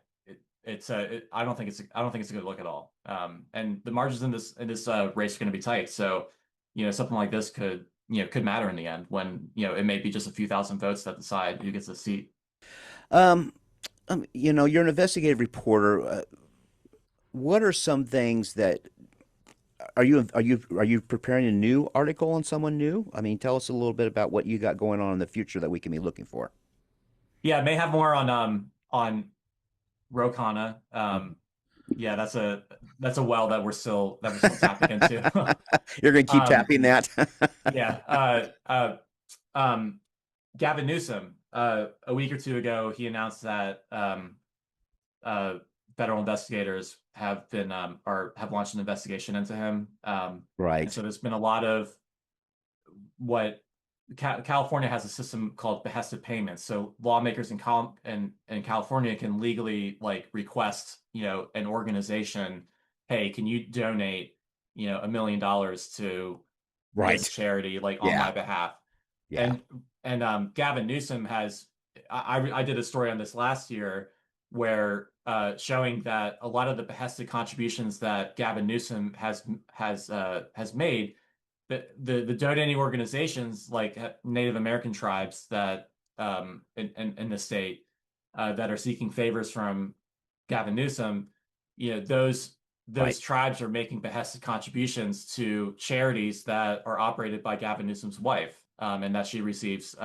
don't think it's a good look at all. And the margins in this race are going to be tight. So something like this could matter in the end when it may be just a few thousand votes that decide who gets the seat. Um, you're an investigative reporter. What are some things that are you preparing a new article on someone new? I mean, tell us a little bit about what you got going on in the future that we can be looking for. Yeah, I may have more on Ro Khanna. Yeah, that's a well that we're still tapping into. You're going to keep Um, tapping that. yeah. Gavin Newsom, a week or two ago, he announced that federal investigators have been or have launched an investigation into him. And Right. so there's been a lot of what California has a system called behested payments. So lawmakers in California can legally request, an organization, hey, can you donate, $1 million to Right. this charity, on Yeah. my behalf? Yeah. And Gavin Newsom has, I did a story on this last year where showing that a lot of the behested contributions that Gavin Newsom has made, the donating organizations like Native American tribes that in the state that are seeking favors from Gavin Newsom, those Right. tribes are making behested contributions to charities that are operated by Gavin Newsom's wife, and that she receives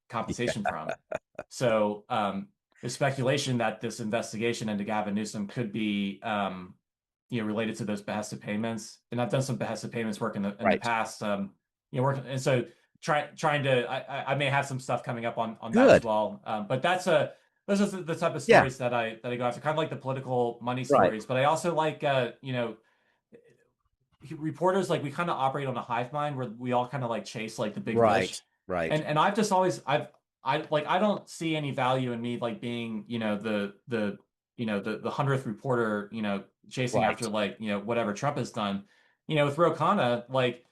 compensation from. So there's speculation that this investigation into Gavin Newsom could be related to those behested payments. And I've done some behested payments work in the Right. past. Working, and so trying to I may have some stuff coming up on that Good. as well. But those are the type of Yeah. stories that I go after, kind of like the political money Right. stories. But I also like reporters, we kind of operate on a hive mind where we all kind of chase the big Right. fish. Right. And I've just always I don't see any value in me being the 100th reporter chasing Right. after whatever Trump has done. With Ro Khanna, like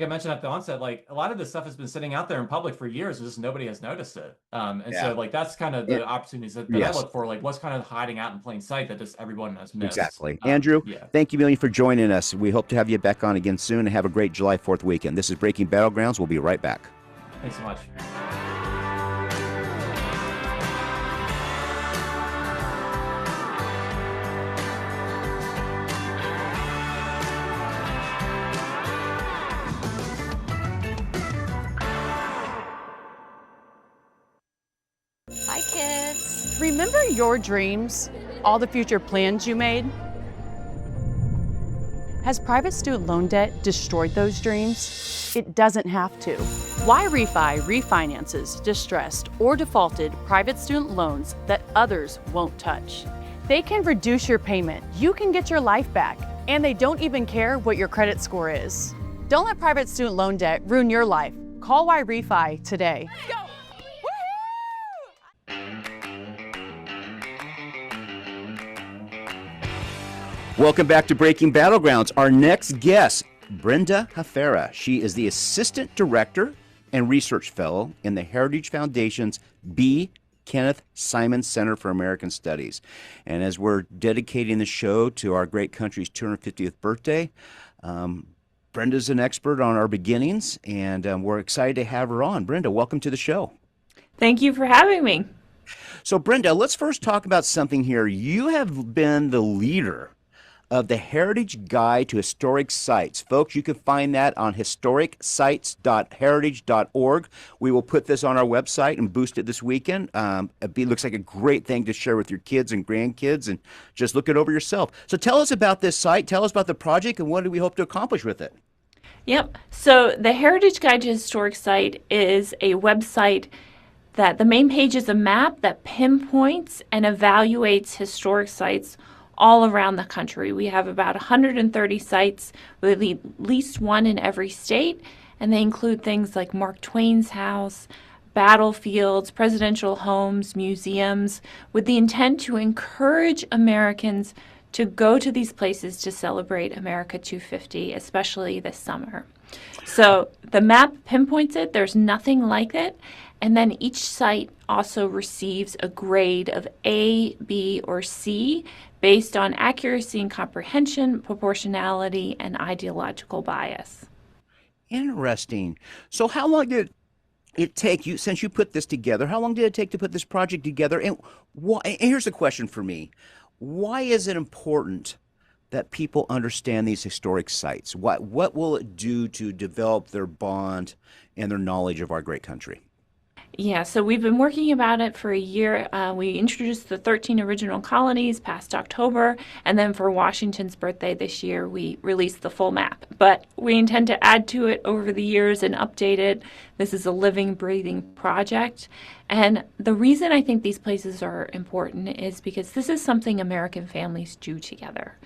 I mentioned at the onset, a lot of this stuff has been sitting out there in public for years, just nobody has noticed it. And Yeah. so that's kind of Yeah. the opportunities that Yes. I look for, what's kind of hiding out in plain sight that just everyone has missed. Exactly. Andrew, Yeah. thank you, million, for joining us. We hope to have you back on again soon, and have a great July 4th weekend. This is Breaking Battlegrounds. We'll be right back. Thanks so much. Hi, kids. Remember your dreams? All the future plans you made? Has private student loan debt destroyed those dreams? It doesn't have to. Why Refi refinances distressed or defaulted private student loans that others won't touch. They can reduce your payment, you can get your life back, and they don't even care what your credit score is. Don't let private student loan debt ruin your life. Call Why Refi today. Let's go! Welcome back to Breaking Battlegrounds. Our next guest, Brenda Hafera. She is the Assistant Director and Research Fellow in the Heritage Foundation's B. Kenneth Simon Center for American Studies. And as we're dedicating the show to our great country's 250th birthday, Brenda's an expert on our beginnings, and we're excited to have her on. Brenda, welcome to the show. Thank you for having me. So, Brenda, let's first talk about something here. You have been the leader of the Heritage Guide to Historic Sites. Folks, you can find that on historicsites.heritage.org. We will put this on our website and boost it this weekend. It looks like a great thing to share with your kids and grandkids, and just look it over yourself. So tell us about this site, tell us about the project, and what do we hope to accomplish with it? Yep. So the Heritage Guide to Historic Site is a website that the main page is a map that pinpoints and evaluates historic sites all around the country. We have about 130 sites with at least one in every state, and they include things like Mark Twain's house, battlefields, presidential homes, museums, with the intent to encourage Americans to go to these places to celebrate America 250, especially this summer. So the map pinpoints it, there's nothing like it, and then each site also receives a grade of A, B, or C based on accuracy and comprehension, proportionality, and ideological bias. Interesting. So how long did it take you, since you put this together, how long did it take to put this project together? And and here's the question for me. Why is it important that people understand these historic sites? What will it do to develop their bond and their knowledge of our great country? Yeah, so we've been working about it for a year. We introduced the 13 original colonies past October, and then for Washington's birthday this year, we released the full map. But we intend to add to it over the years and update it. This is a living, breathing project. And the reason I think these places are important is because this is something American families do together.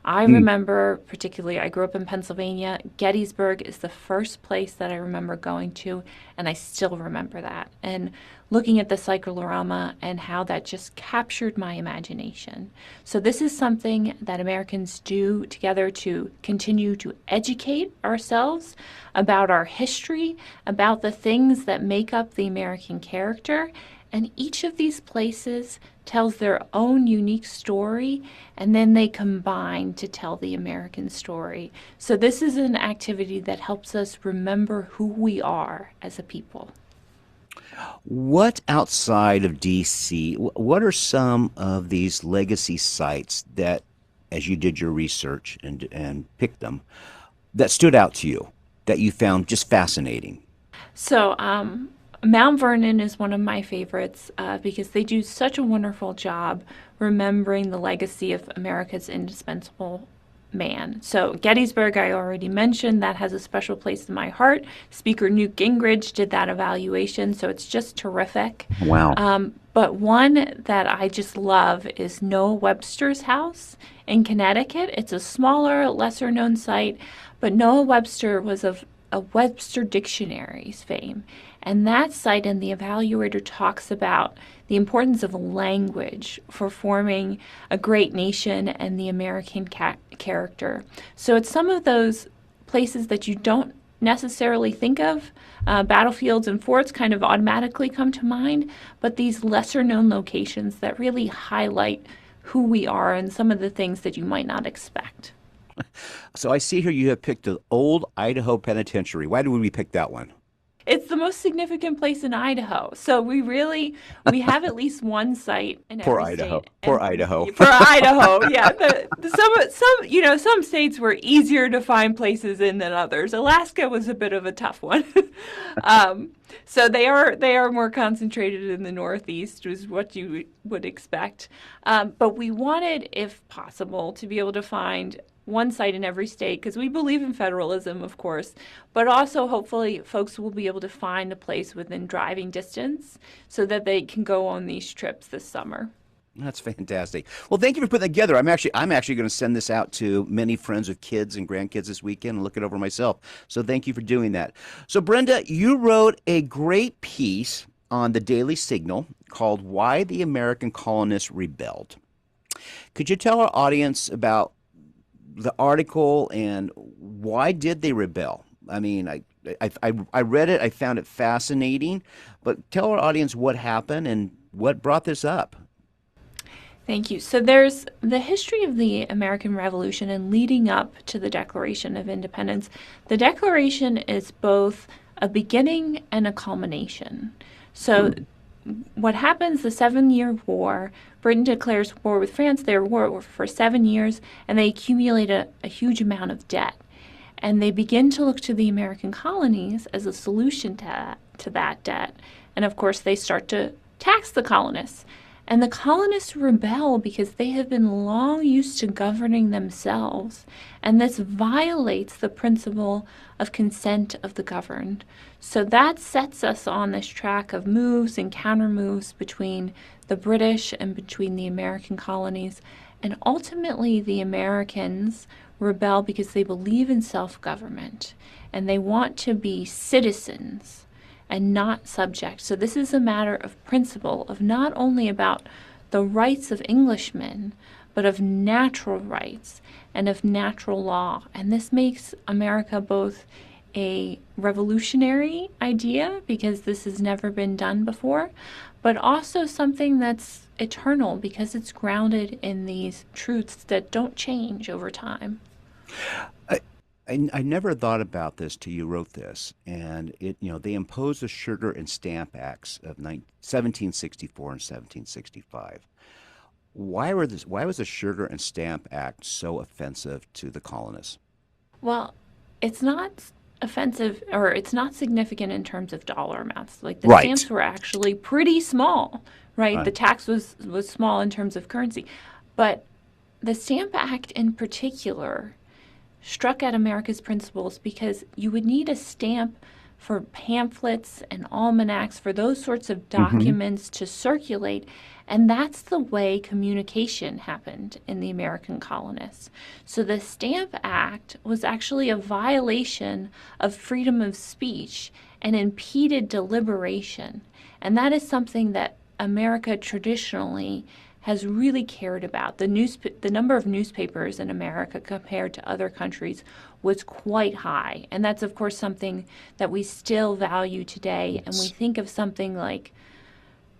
I remember, particularly, I grew up in Pennsylvania. Gettysburg is the first place that I remember going to, and I still remember that. And looking at the cyclorama and how that just captured my imagination. So this is something that Americans do together to continue to educate ourselves about our history, about the things that make up the American character. And each of these places tells their own unique story, and then they combine to tell the American story. So this is an activity that helps us remember who we are as a people. What outside of DC, what are some of these legacy sites that, as you did your research and picked them, that stood out to you, that you found just fascinating? So, Mount Vernon is one of my favorites because they do such a wonderful job remembering the legacy of America's indispensable man. So Gettysburg, I already mentioned, that has a special place in my heart. Speaker Newt Gingrich did that evaluation, so it's just terrific. Wow. But one that I just love is Noah Webster's house in Connecticut. It's a smaller, lesser-known site, but Noah Webster was of a Webster Dictionary's fame. And that site and the evaluator talks about the importance of language for forming a great nation and the American character. So it's some of those places that you don't necessarily think of. Battlefields and forts kind of automatically come to mind, but these lesser known locations that really highlight who we are and some of the things that you might not expect. So I see here you have picked the old Idaho Penitentiary. Why did we pick that one? It's the most significant place in Idaho. So we have at least one site in Poor every Idaho. state. Poor Idaho. For Idaho, yeah. Some states were easier to find places in than others. Alaska was a bit of a tough one. So they are more concentrated in the Northeast, is what you would expect. But we wanted, if possible, to be able to find one site in every state, because we believe in federalism, of course, but also hopefully folks will be able to find a place within driving distance so that they can go on these trips this summer. That's fantastic. Well, thank you for putting that together. I'm actually going to send this out to many friends with kids and grandkids this weekend and look it over myself. So thank you for doing that. So Brenda, you wrote a great piece on the Daily Signal called "Why the American Colonists Rebelled." Could you tell our audience about the article and why did they rebel? I mean, I read it, I found it fascinating, but tell our audience what happened and what brought this up. Thank you. So there's the history of the American Revolution and leading up to the Declaration of Independence. The Declaration is both a beginning and a culmination. So what happens, the 7-Year War, Britain declares war with France. They were war for 7 years, and they accumulate a huge amount of debt. And they begin to look to the American colonies as a solution to that debt. And of course, they start to tax the colonists. And the colonists rebel because they have been long used to governing themselves. And this violates the principle of consent of the governed. So that sets us on this track of moves and counter moves between the British and between the American colonies. And ultimately, the Americans rebel because they believe in self-government and they want to be citizens and not subject. So this is a matter of principle, of not only about the rights of Englishmen, but of natural rights and of natural law. And this makes America both a revolutionary idea, because this has never been done before, but also something that's eternal, because it's grounded in these truths that don't change over time. I never thought about this till you wrote this, and they imposed the Sugar and Stamp Acts of 1764 and 1765. Why was the Sugar and Stamp Act so offensive to the colonists? Well, it's not offensive, or it's not significant in terms of dollar amounts. Like, the Right. stamps were actually pretty small, right? Right. The tax was small in terms of currency. But the Stamp Act in particular struck at America's principles, because you would need a stamp for pamphlets and almanacs, for those sorts of documents to circulate. And that's the way communication happened in the American colonists. So the Stamp Act was actually a violation of freedom of speech and impeded deliberation. And that is something that America traditionally has really cared about. The number of newspapers in America compared to other countries was quite high. And that's, of course, something that we still value today. And we think of something like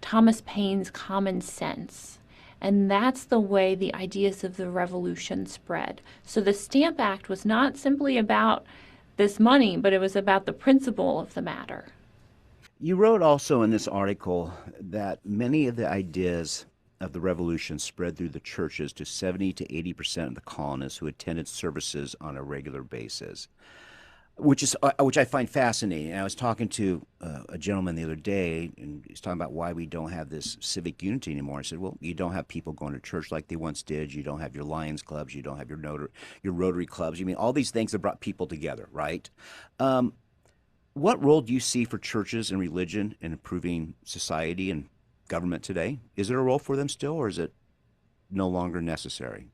Thomas Paine's Common Sense. And that's the way the ideas of the Revolution spread. So the Stamp Act was not simply about this money, but it was about the principle of the matter. You wrote also in this article that many of the ideas of the Revolution spread through the churches to 70 to 80% of the colonists who attended services on a regular basis, which I find fascinating. And I was talking to a gentleman the other day, and he's talking about why we don't have this civic unity anymore. I said, well, you don't have people going to church like they once did. You don't have your Lions clubs. You don't have your Rotary clubs. You mean all these things that brought people together, right? What role do you see for churches and religion in improving society and government today? Is there a role for them still, or is it no longer necessary?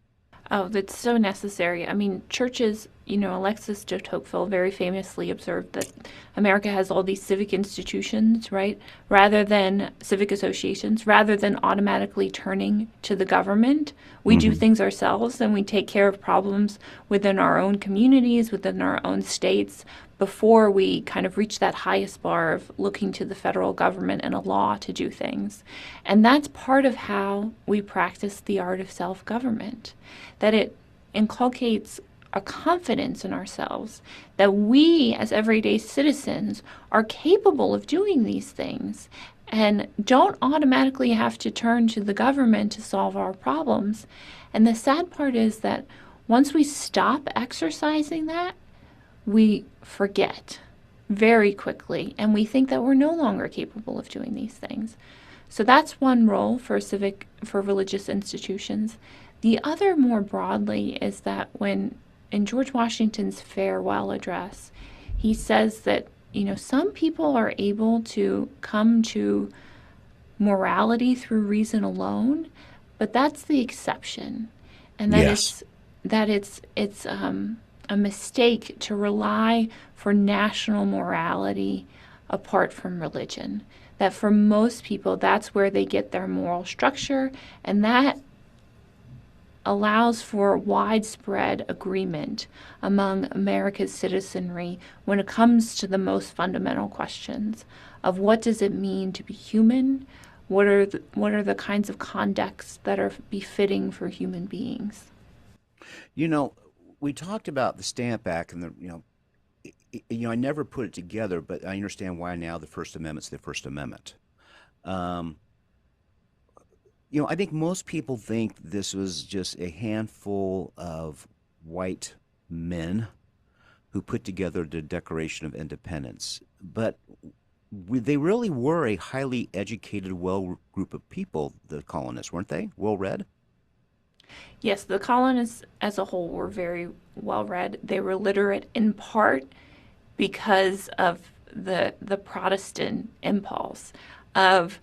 Oh, that's so necessary. I mean, churches, Alexis de Tocqueville very famously observed that America has all these civic institutions, right? Civic associations, rather than automatically turning to the government, we do things ourselves, and we take care of problems within our own communities, within our own states, before we kind of reach that highest bar of looking to the federal government and a law to do things. And that's part of how we practice the art of self-government, that it inculcates a confidence in ourselves that we as everyday citizens are capable of doing these things and don't automatically have to turn to the government to solve our problems. And the sad part is that once we stop exercising that, we forget very quickly, and we think that we're no longer capable of doing these things. So that's one role for religious institutions. The other, more broadly, is that in George Washington's farewell address, he says that, some people are able to come to morality through reason alone, but that's the exception. And that it's a mistake to rely for national morality apart from religion. That for most people, that's where they get their moral structure, and that allows for widespread agreement among America's citizenry when it comes to the most fundamental questions of what does it mean to be human, what are the kinds of conducts that are befitting for human beings. We talked about the Stamp Act, and I never put it together, but I understand why now the First Amendment's the First Amendment. I think most people think this was just a handful of white men who put together the Declaration of Independence, but they really were a highly educated, group of people, the colonists, weren't they? Well-read? Yes, the colonists as a whole were very well read. They were literate in part because of the Protestant impulse of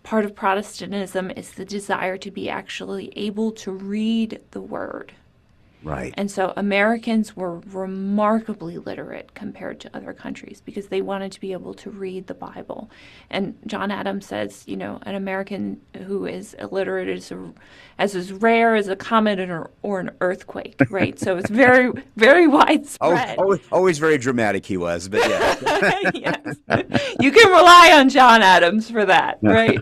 part of Protestantism is the desire to be actually able to read the word. Right. And so Americans were remarkably literate compared to other countries because they wanted to be able to read the Bible. And John Adams says, an American who is illiterate is as rare as a comet or an earthquake, right? So it's very, very widespread. Always very dramatic he was, but yeah. Yes. You can rely on John Adams for that, right?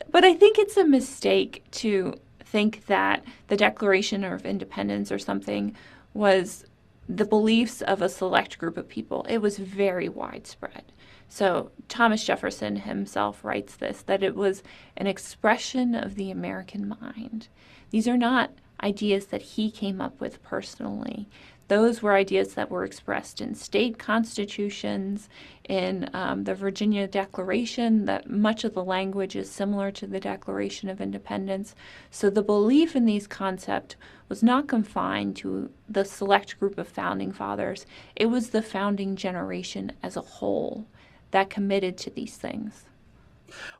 But I think it's a mistake to think that the Declaration of Independence or something was the beliefs of a select group of people. It was very widespread. So Thomas Jefferson himself writes this, that it was an expression of the American mind. These are not ideas that he came up with personally. Those were ideas that were expressed in state constitutions, in the Virginia Declaration, that much of the language is similar to the Declaration of Independence. So the belief in these concepts was not confined to the select group of founding fathers. It was the founding generation as a whole that committed to these things.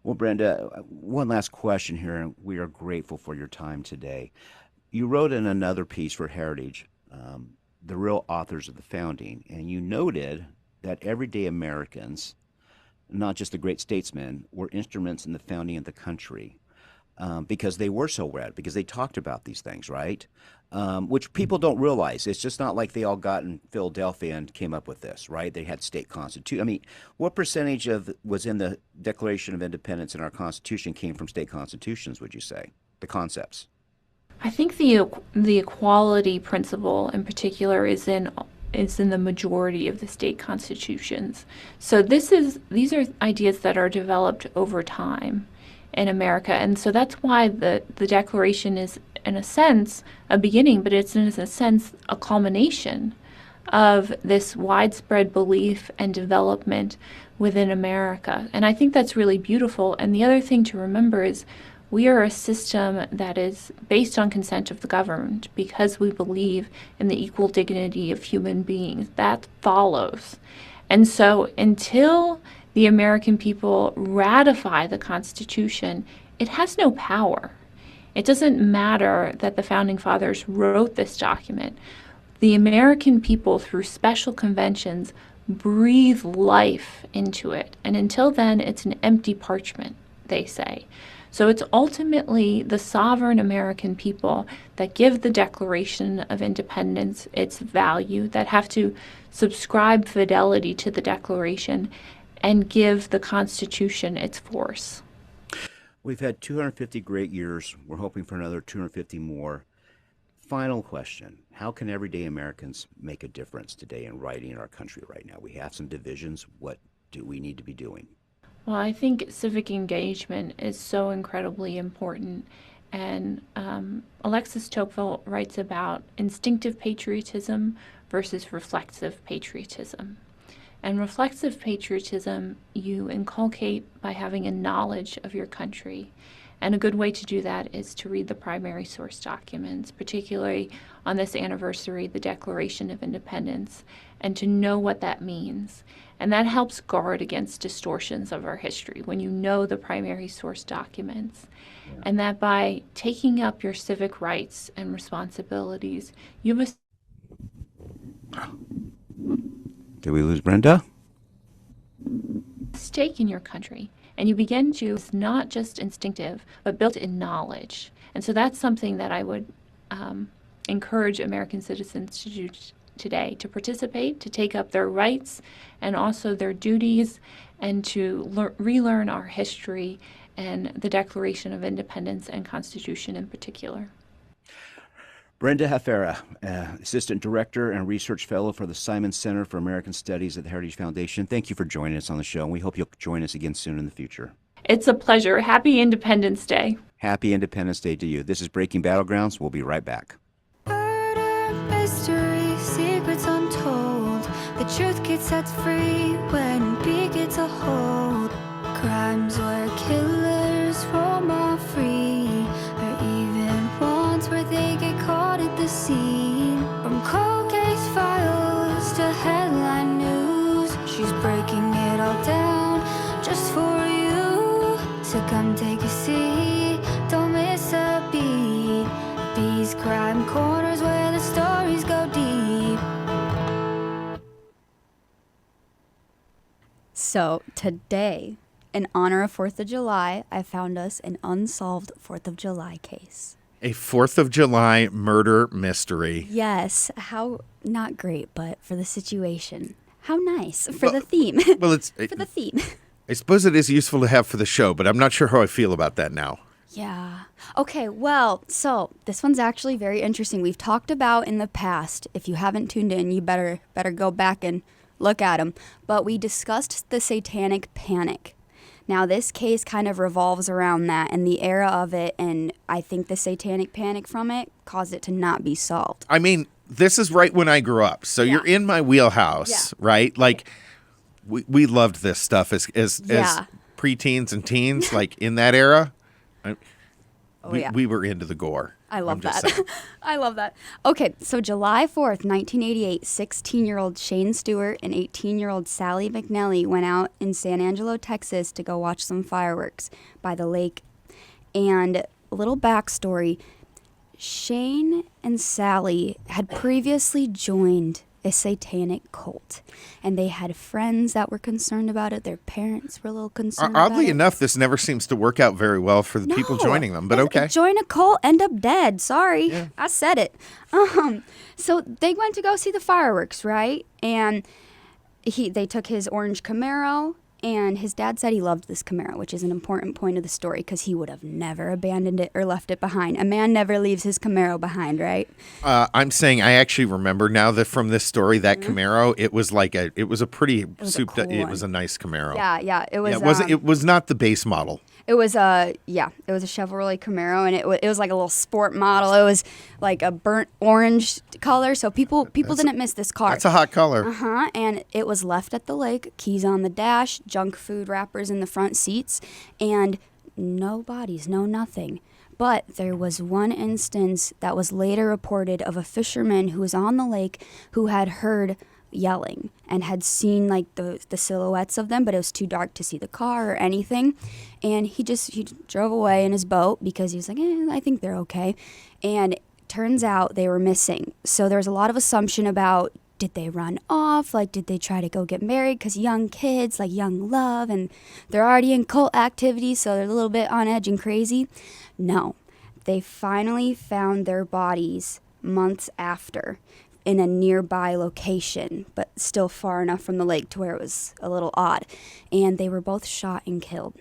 Well, Brenda, one last question here, and we are grateful for your time today. You wrote in another piece for Heritage, the real authors of the founding, and you noted that everyday Americans, not just the great statesmen, were instruments in the founding of the country because they were so read, because they talked about these things, right? Which people don't realize. It's just not like they all got in Philadelphia and came up with this, right? They had state constitution. I mean, what percentage of was in the Declaration of Independence in our Constitution came from state constitutions, would you say? The concepts? I think the equality principle in particular is in the majority of the state constitutions. So these are ideas that are developed over time in America, and so that's why the Declaration is, in a sense, a beginning, but it's in a sense a culmination of this widespread belief and development within America. And I think that's really beautiful. And the other thing to remember is we are a system that is based on consent of the governed because we believe in the equal dignity of human beings. That follows. And so until the American people ratify the Constitution, it has no power. It doesn't matter that the Founding Fathers wrote this document. The American people, through special conventions, breathe life into it. And until then, it's an empty parchment, they say. So it's ultimately the sovereign American people that give the Declaration of Independence its value, that have to subscribe fidelity to the Declaration and give the Constitution its force. We've had 250 great years. We're hoping for another 250 more. Final question. How can everyday Americans make a difference today in writing our country right now? We have some divisions. What do we need to be doing? Well, I think civic engagement is so incredibly important. And Alexis Tocqueville writes about instinctive patriotism versus reflexive patriotism. And reflexive patriotism you inculcate by having a knowledge of your country. And a good way to do that is to read the primary source documents, particularly on this anniversary, the Declaration of Independence, and to know what that means. And that helps guard against distortions of our history when you know the primary source documents. Yeah. And that by taking up your civic rights and responsibilities, you have a... Did we lose Brenda? Stake in your country. And you begin to, it's not just instinctive, but built in knowledge. And so that's something that I would encourage American citizens to do today, to participate, to take up their rights and also their duties, and to relearn our history and the Declaration of Independence and Constitution in particular. Brenda Hafera, Assistant Director and Research Fellow for the Simon Center for American Studies at the Heritage Foundation. Thank you for joining us on the show, and we hope you'll join us again soon in the future. It's a pleasure. Happy Independence Day. Happy Independence Day to you. This is Breaking Battlegrounds. We'll be right back. Murder, mystery, secrets untold. The truth gets set free when B gets a hold. Crimes where killers roam off free, or even ones where they get caught at the scene. From cold case files to headline news, she's breaking it all down just for you. So come take a seat, don't miss a beat. These crime corners where So today, in honor of 4th of July, I found us an unsolved 4th of July case. A 4th of July murder mystery. Yes, how not great, but for the situation. How nice for the theme. Well, it's for the theme. I suppose it is useful to have for the show, but I'm not sure how I feel about that now. Yeah. Okay, well, so this one's actually very interesting. We've talked about in the past, if you haven't tuned in, you better go back and look at them. But we discussed the Satanic Panic. Now, this case kind of revolves around that and the era of it, and I think the Satanic Panic from it caused it to not be solved. I mean, this is right when I grew up, so Yeah. you're in my wheelhouse, right? Like, we loved this stuff as preteens and teens, like in that era. We were into the gore. I love I'm just that. saying. I love that. Okay, so July 4th, 1988, 16-year-old Shane Stewart and 18-year-old Sally McNally went out in San Angelo, Texas to go watch some fireworks by the lake. And a little backstory, Shane and Sally had previously joined a satanic cult, and they had friends that were concerned about it. Their parents were a little concerned about it. Oddly enough, this never seems to work out very well for the people joining them, but okay. Join a cult, end up dead. Sorry, I said it. So they went to go see the fireworks, right? And they took his orange Camaro, and his dad said he loved this Camaro, which is an important point of the story because he would have never abandoned it or left it behind. A man never leaves his Camaro behind, right? I'm saying I actually remember now that from this story that Camaro, it was a pretty souped up. It was a nice Camaro. Yeah, it was. It was not the base model. It was a Chevrolet Camaro, and it was like a little sport model. It was like a burnt orange color, so people didn't miss this car. That's a hot color. And it was left at the lake, keys on the dash, junk food wrappers in the front seats, and no bodies, no nothing. But there was one instance that was later reported of a fisherman who was on the lake who had heard yelling and had seen like the silhouettes of them, but it was too dark to see the car or anything, and he drove away in his boat because he was like, I think they're okay. And turns out they were missing. So there's a lot of assumption about, did they run off? Like, did they try to go get married? Because young kids, like young love, and they're already in cult activity, so they're a little bit on edge and crazy. No, they finally found their bodies months after in a nearby location, but still far enough from the lake to where it was a little odd. And they were both shot and killed.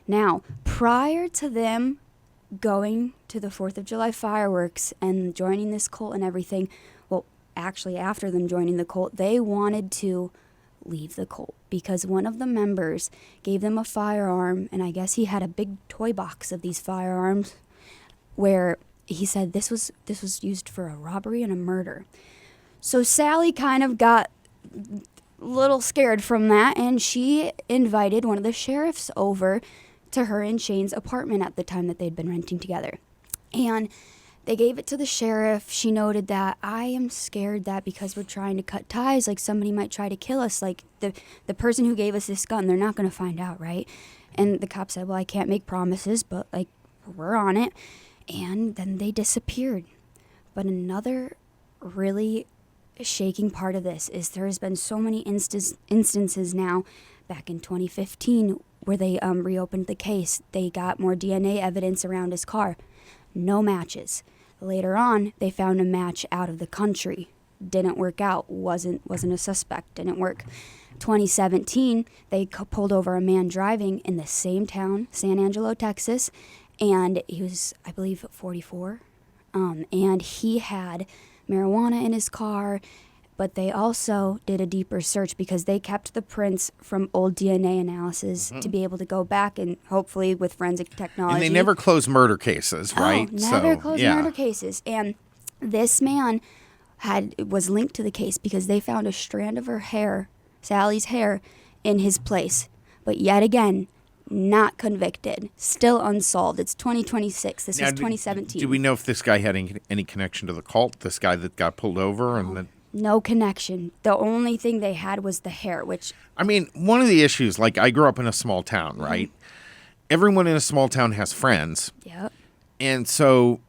Now, prior to them going to the 4th of July fireworks and joining this cult and everything, well, actually after them joining the cult, they wanted to leave the cult because one of the members gave them a firearm, and I guess he had a big toy box of these firearms where he said this was used for a robbery and a murder. So Sally kind of got a little scared from that, and she invited one of the sheriffs over to her and Shane's apartment at the time that they'd been renting together. And they gave it to the sheriff. She noted that, I am scared that because we're trying to cut ties, like somebody might try to kill us. Like the person who gave us this gun, they're not going to find out, right? And the cop said, well, I can't make promises, but like we're on it. And then they disappeared. But another really shaking part of this is there has been so many instances now back in 2015 where they reopened the case. They got more DNA evidence around his car. No matches. Later on, they found a match out of the country. Didn't work out. Wasn't a suspect. Didn't work. 2017, they pulled over a man driving in the same town, San Angelo, Texas, and he was, I believe, 44. And he had marijuana in his car, but they also did a deeper search because they kept the prints from old DNA analysis to be able to go back and hopefully with forensic technology. And they never close murder cases, right? Never closed murder cases. And this man was linked to the case because they found a strand of her hair, Sally's hair, in his place. But yet again, not convicted, still unsolved. It's 2026. This was 2017. Do we know if this guy had any connection to the cult? This guy that got pulled over No connection. The only thing they had was the hair, which... I mean, one of the issues, like I grew up in a small town, right? Everyone in a small town has friends. Yep. And so,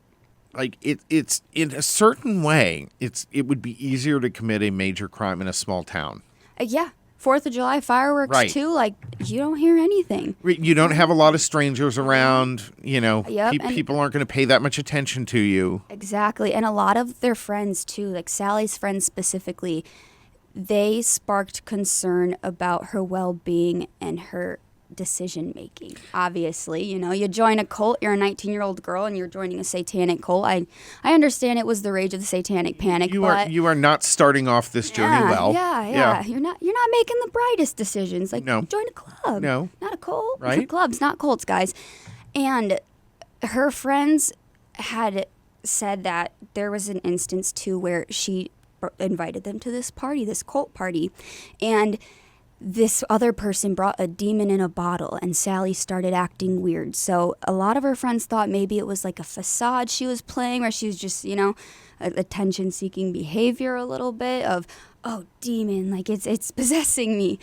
like, it's in a certain way, it would be easier to commit a major crime in a small town. Yeah, 4th of July fireworks Right. too, like you don't hear anything. You don't have a lot of strangers around. Yep, and- People aren't going to pay that much attention to you. Exactly. And a lot of their friends too, like Sally's friends specifically, they sparked concern about her well-being and her decision making. Obviously, you join a cult, you're a 19-year-old girl and you're joining a satanic cult. I understand it was the rage of the satanic panic, You but are not starting off this journey well. Yeah. You're not making the brightest decisions. Like No. join a club. No. Not a cult. Right. Clubs, not cults, guys. And her friends had said that there was an instance too where she invited them to this party, this cult party, and this other person brought a demon in a bottle and Sally started acting weird. So a lot of her friends thought maybe it was like a facade she was playing where she was just, attention seeking behavior a little bit of, oh, demon, like it's possessing me.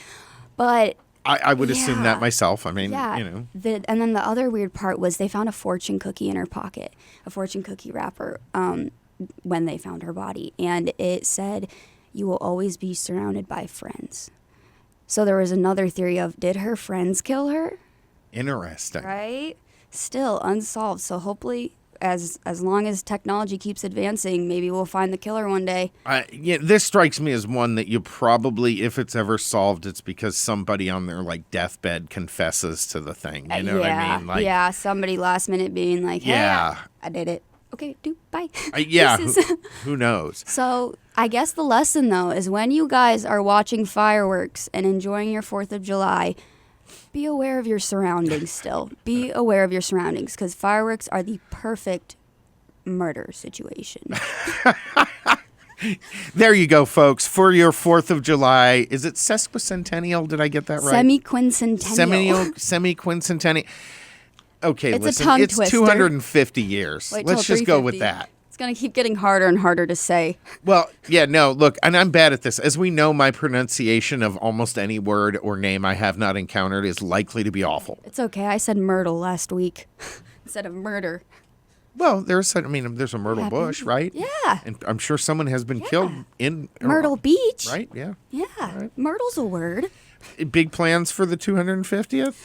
But I would assume that Yeah. myself. I mean, and then the other weird part was they found a fortune cookie in her pocket, a fortune cookie wrapper, when they found her body. And it said, you will always be surrounded by friends. So there was another theory of, did her friends kill her? Interesting. Right? Still unsolved. So hopefully, as long as technology keeps advancing, maybe we'll find the killer one day. This strikes me as one that you probably, if it's ever solved, it's because somebody on their deathbed confesses to the thing. You know what I mean? Yeah, somebody last minute being like, hey, Yeah. I did it. Okay, bye. Yeah. This is- Who knows? So I guess the lesson, though, is when you guys are watching fireworks and enjoying your 4th of July, be aware of your surroundings still. Be aware of your surroundings because fireworks are the perfect murder situation. There you go, folks. For your 4th of July, is it sesquicentennial? Did I get that right? Semi-quincentennial. Semi-quincentennial. Okay, It's a listen, tongue it's twister. 250 years. Wait till Let's just go with 350. that. It's going to keep getting harder and harder to say. Well, yeah, no, look, and I'm bad at this. As we know, my pronunciation of almost any word or name I have not encountered is likely to be awful. It's okay. I said myrtle last week instead of murder. Well, there's a myrtle bush, right? Yeah. And I'm sure someone has been killed in Myrtle Beach. Right? Yeah. Yeah. Myrtle's a word. Big plans for the 250th?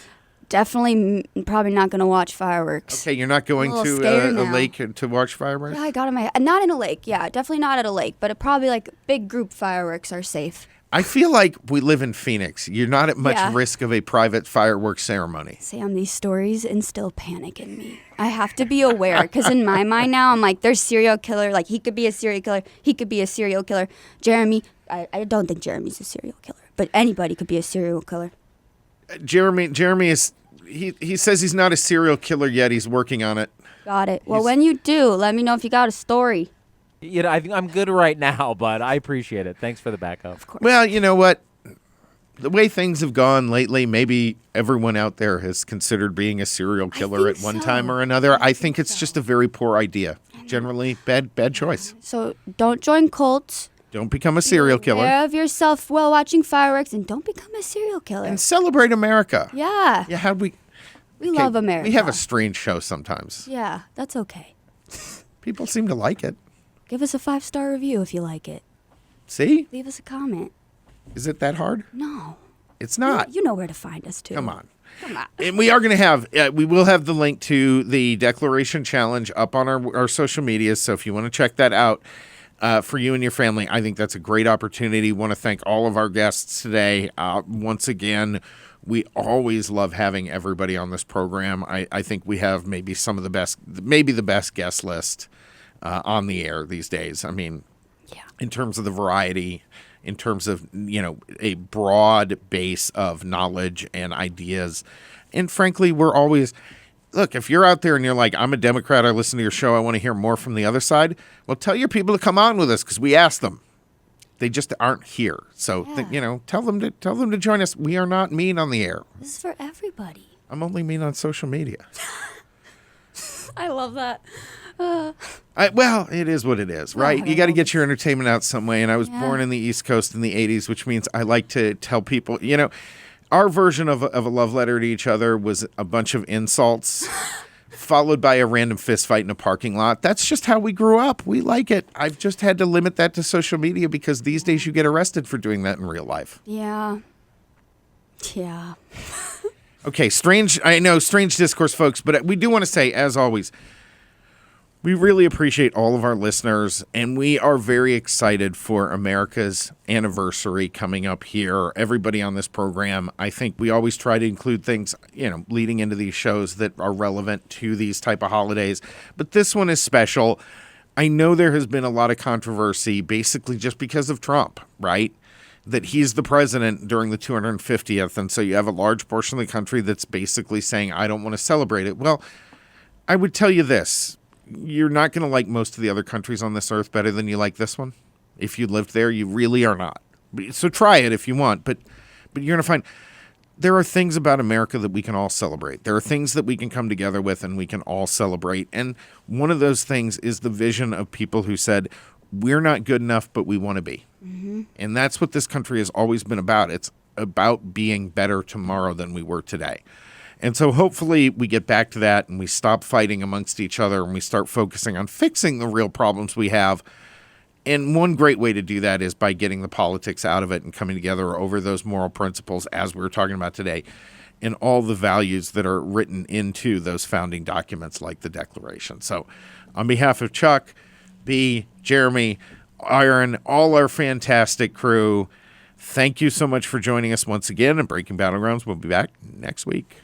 Definitely probably not going to watch fireworks. Okay, you're not going I'm a little to scared a now. lake to watch fireworks? Yeah, I got in my head. Not in a lake. Yeah, definitely not at a lake. But probably like big group fireworks are safe. I feel like we live in Phoenix. You're not at much Yeah. risk of a private fireworks ceremony. Sam, these stories instill panic in me. I have to be aware because in my mind now, I'm like, there's serial killer. Like he could be a serial killer. He could be a serial killer. Jeremy, I don't think Jeremy's a serial killer, but anybody could be a serial killer. Jeremy is he says he's not a serial killer yet. He's working on it. Got it. Well, when you do, let me know if you got a story. I think I'm good right now, but I appreciate it. Thanks for the backup. Of course. Well, you know what? The way things have gone lately, maybe everyone out there has considered being a serial killer at think one so. time or another. I think it's just a very poor idea. Generally, bad choice. So don't join cults. Don't become a serial killer. Aware of yourself while watching fireworks, and don't become a serial killer. And celebrate America. Yeah. Yeah, how'd we... We Okay, love America. We have a strange show sometimes. Yeah, that's okay. People seem to like it. Give us a 5-star review if you like it. See? Leave us a comment. Is it that hard? No. It's not. You know where to find us, too. Come on. Come on. And we are going to have, we will have the link to the Declaration Challenge up on our social medias. So if you want to check that out for you and your family, I think that's a great opportunity. Want to thank all of our guests today. Once again, we always love having everybody on this program. I think we have maybe the best guest list on the air these days. I mean, in terms of the variety, in terms of, a broad base of knowledge and ideas. And frankly, we're always, look, if you're out there and you're like, I'm a Democrat, I listen to your show, I want to hear more from the other side, well, tell your people to come on with us because we asked them. They just aren't here. So, tell them to join us. We are not mean on the air. This is for everybody. I'm only mean on social media. I love that. Well, it is what it is, right? You got to get your entertainment out some way. And I was born in the East Coast in the 80s, which means I like to tell people, our version of a love letter to each other was a bunch of insults followed by a random fist fight in a parking lot. That's just how we grew up. We like it. I've just had to limit that to social media because these days you get arrested for doing that in real life. Yeah. Yeah. Okay, strange discourse, folks, but we do want to say, as always, we really appreciate all of our listeners, and we are very excited for America's anniversary coming up here. Everybody on this program, I think we always try to include things, leading into these shows that are relevant to these type of holidays. But this one is special. I know there has been a lot of controversy, basically just because of Trump, right? That he's the president during the 250th, and so you have a large portion of the country that's basically saying, I don't want to celebrate it. Well, I would tell you this. You're not going to like most of the other countries on this earth better than you like this one. If you lived there, you really are not. So try it if you want, but you're going to find there are things about America that we can all celebrate. There are things that we can come together with and we can all celebrate. And one of those things is the vision of people who said, we're not good enough, but we want to be. Mm-hmm. And that's what this country has always been about. It's about being better tomorrow than we were today. And so hopefully we get back to that and we stop fighting amongst each other and we start focusing on fixing the real problems we have. And one great way to do that is by getting the politics out of it and coming together over those moral principles, as we were talking about today, and all the values that are written into those founding documents like the Declaration. So on behalf of Chuck, B, Jeremy, Aaron, all our fantastic crew, thank you so much for joining us once again. And Breaking Battlegrounds will be back next week.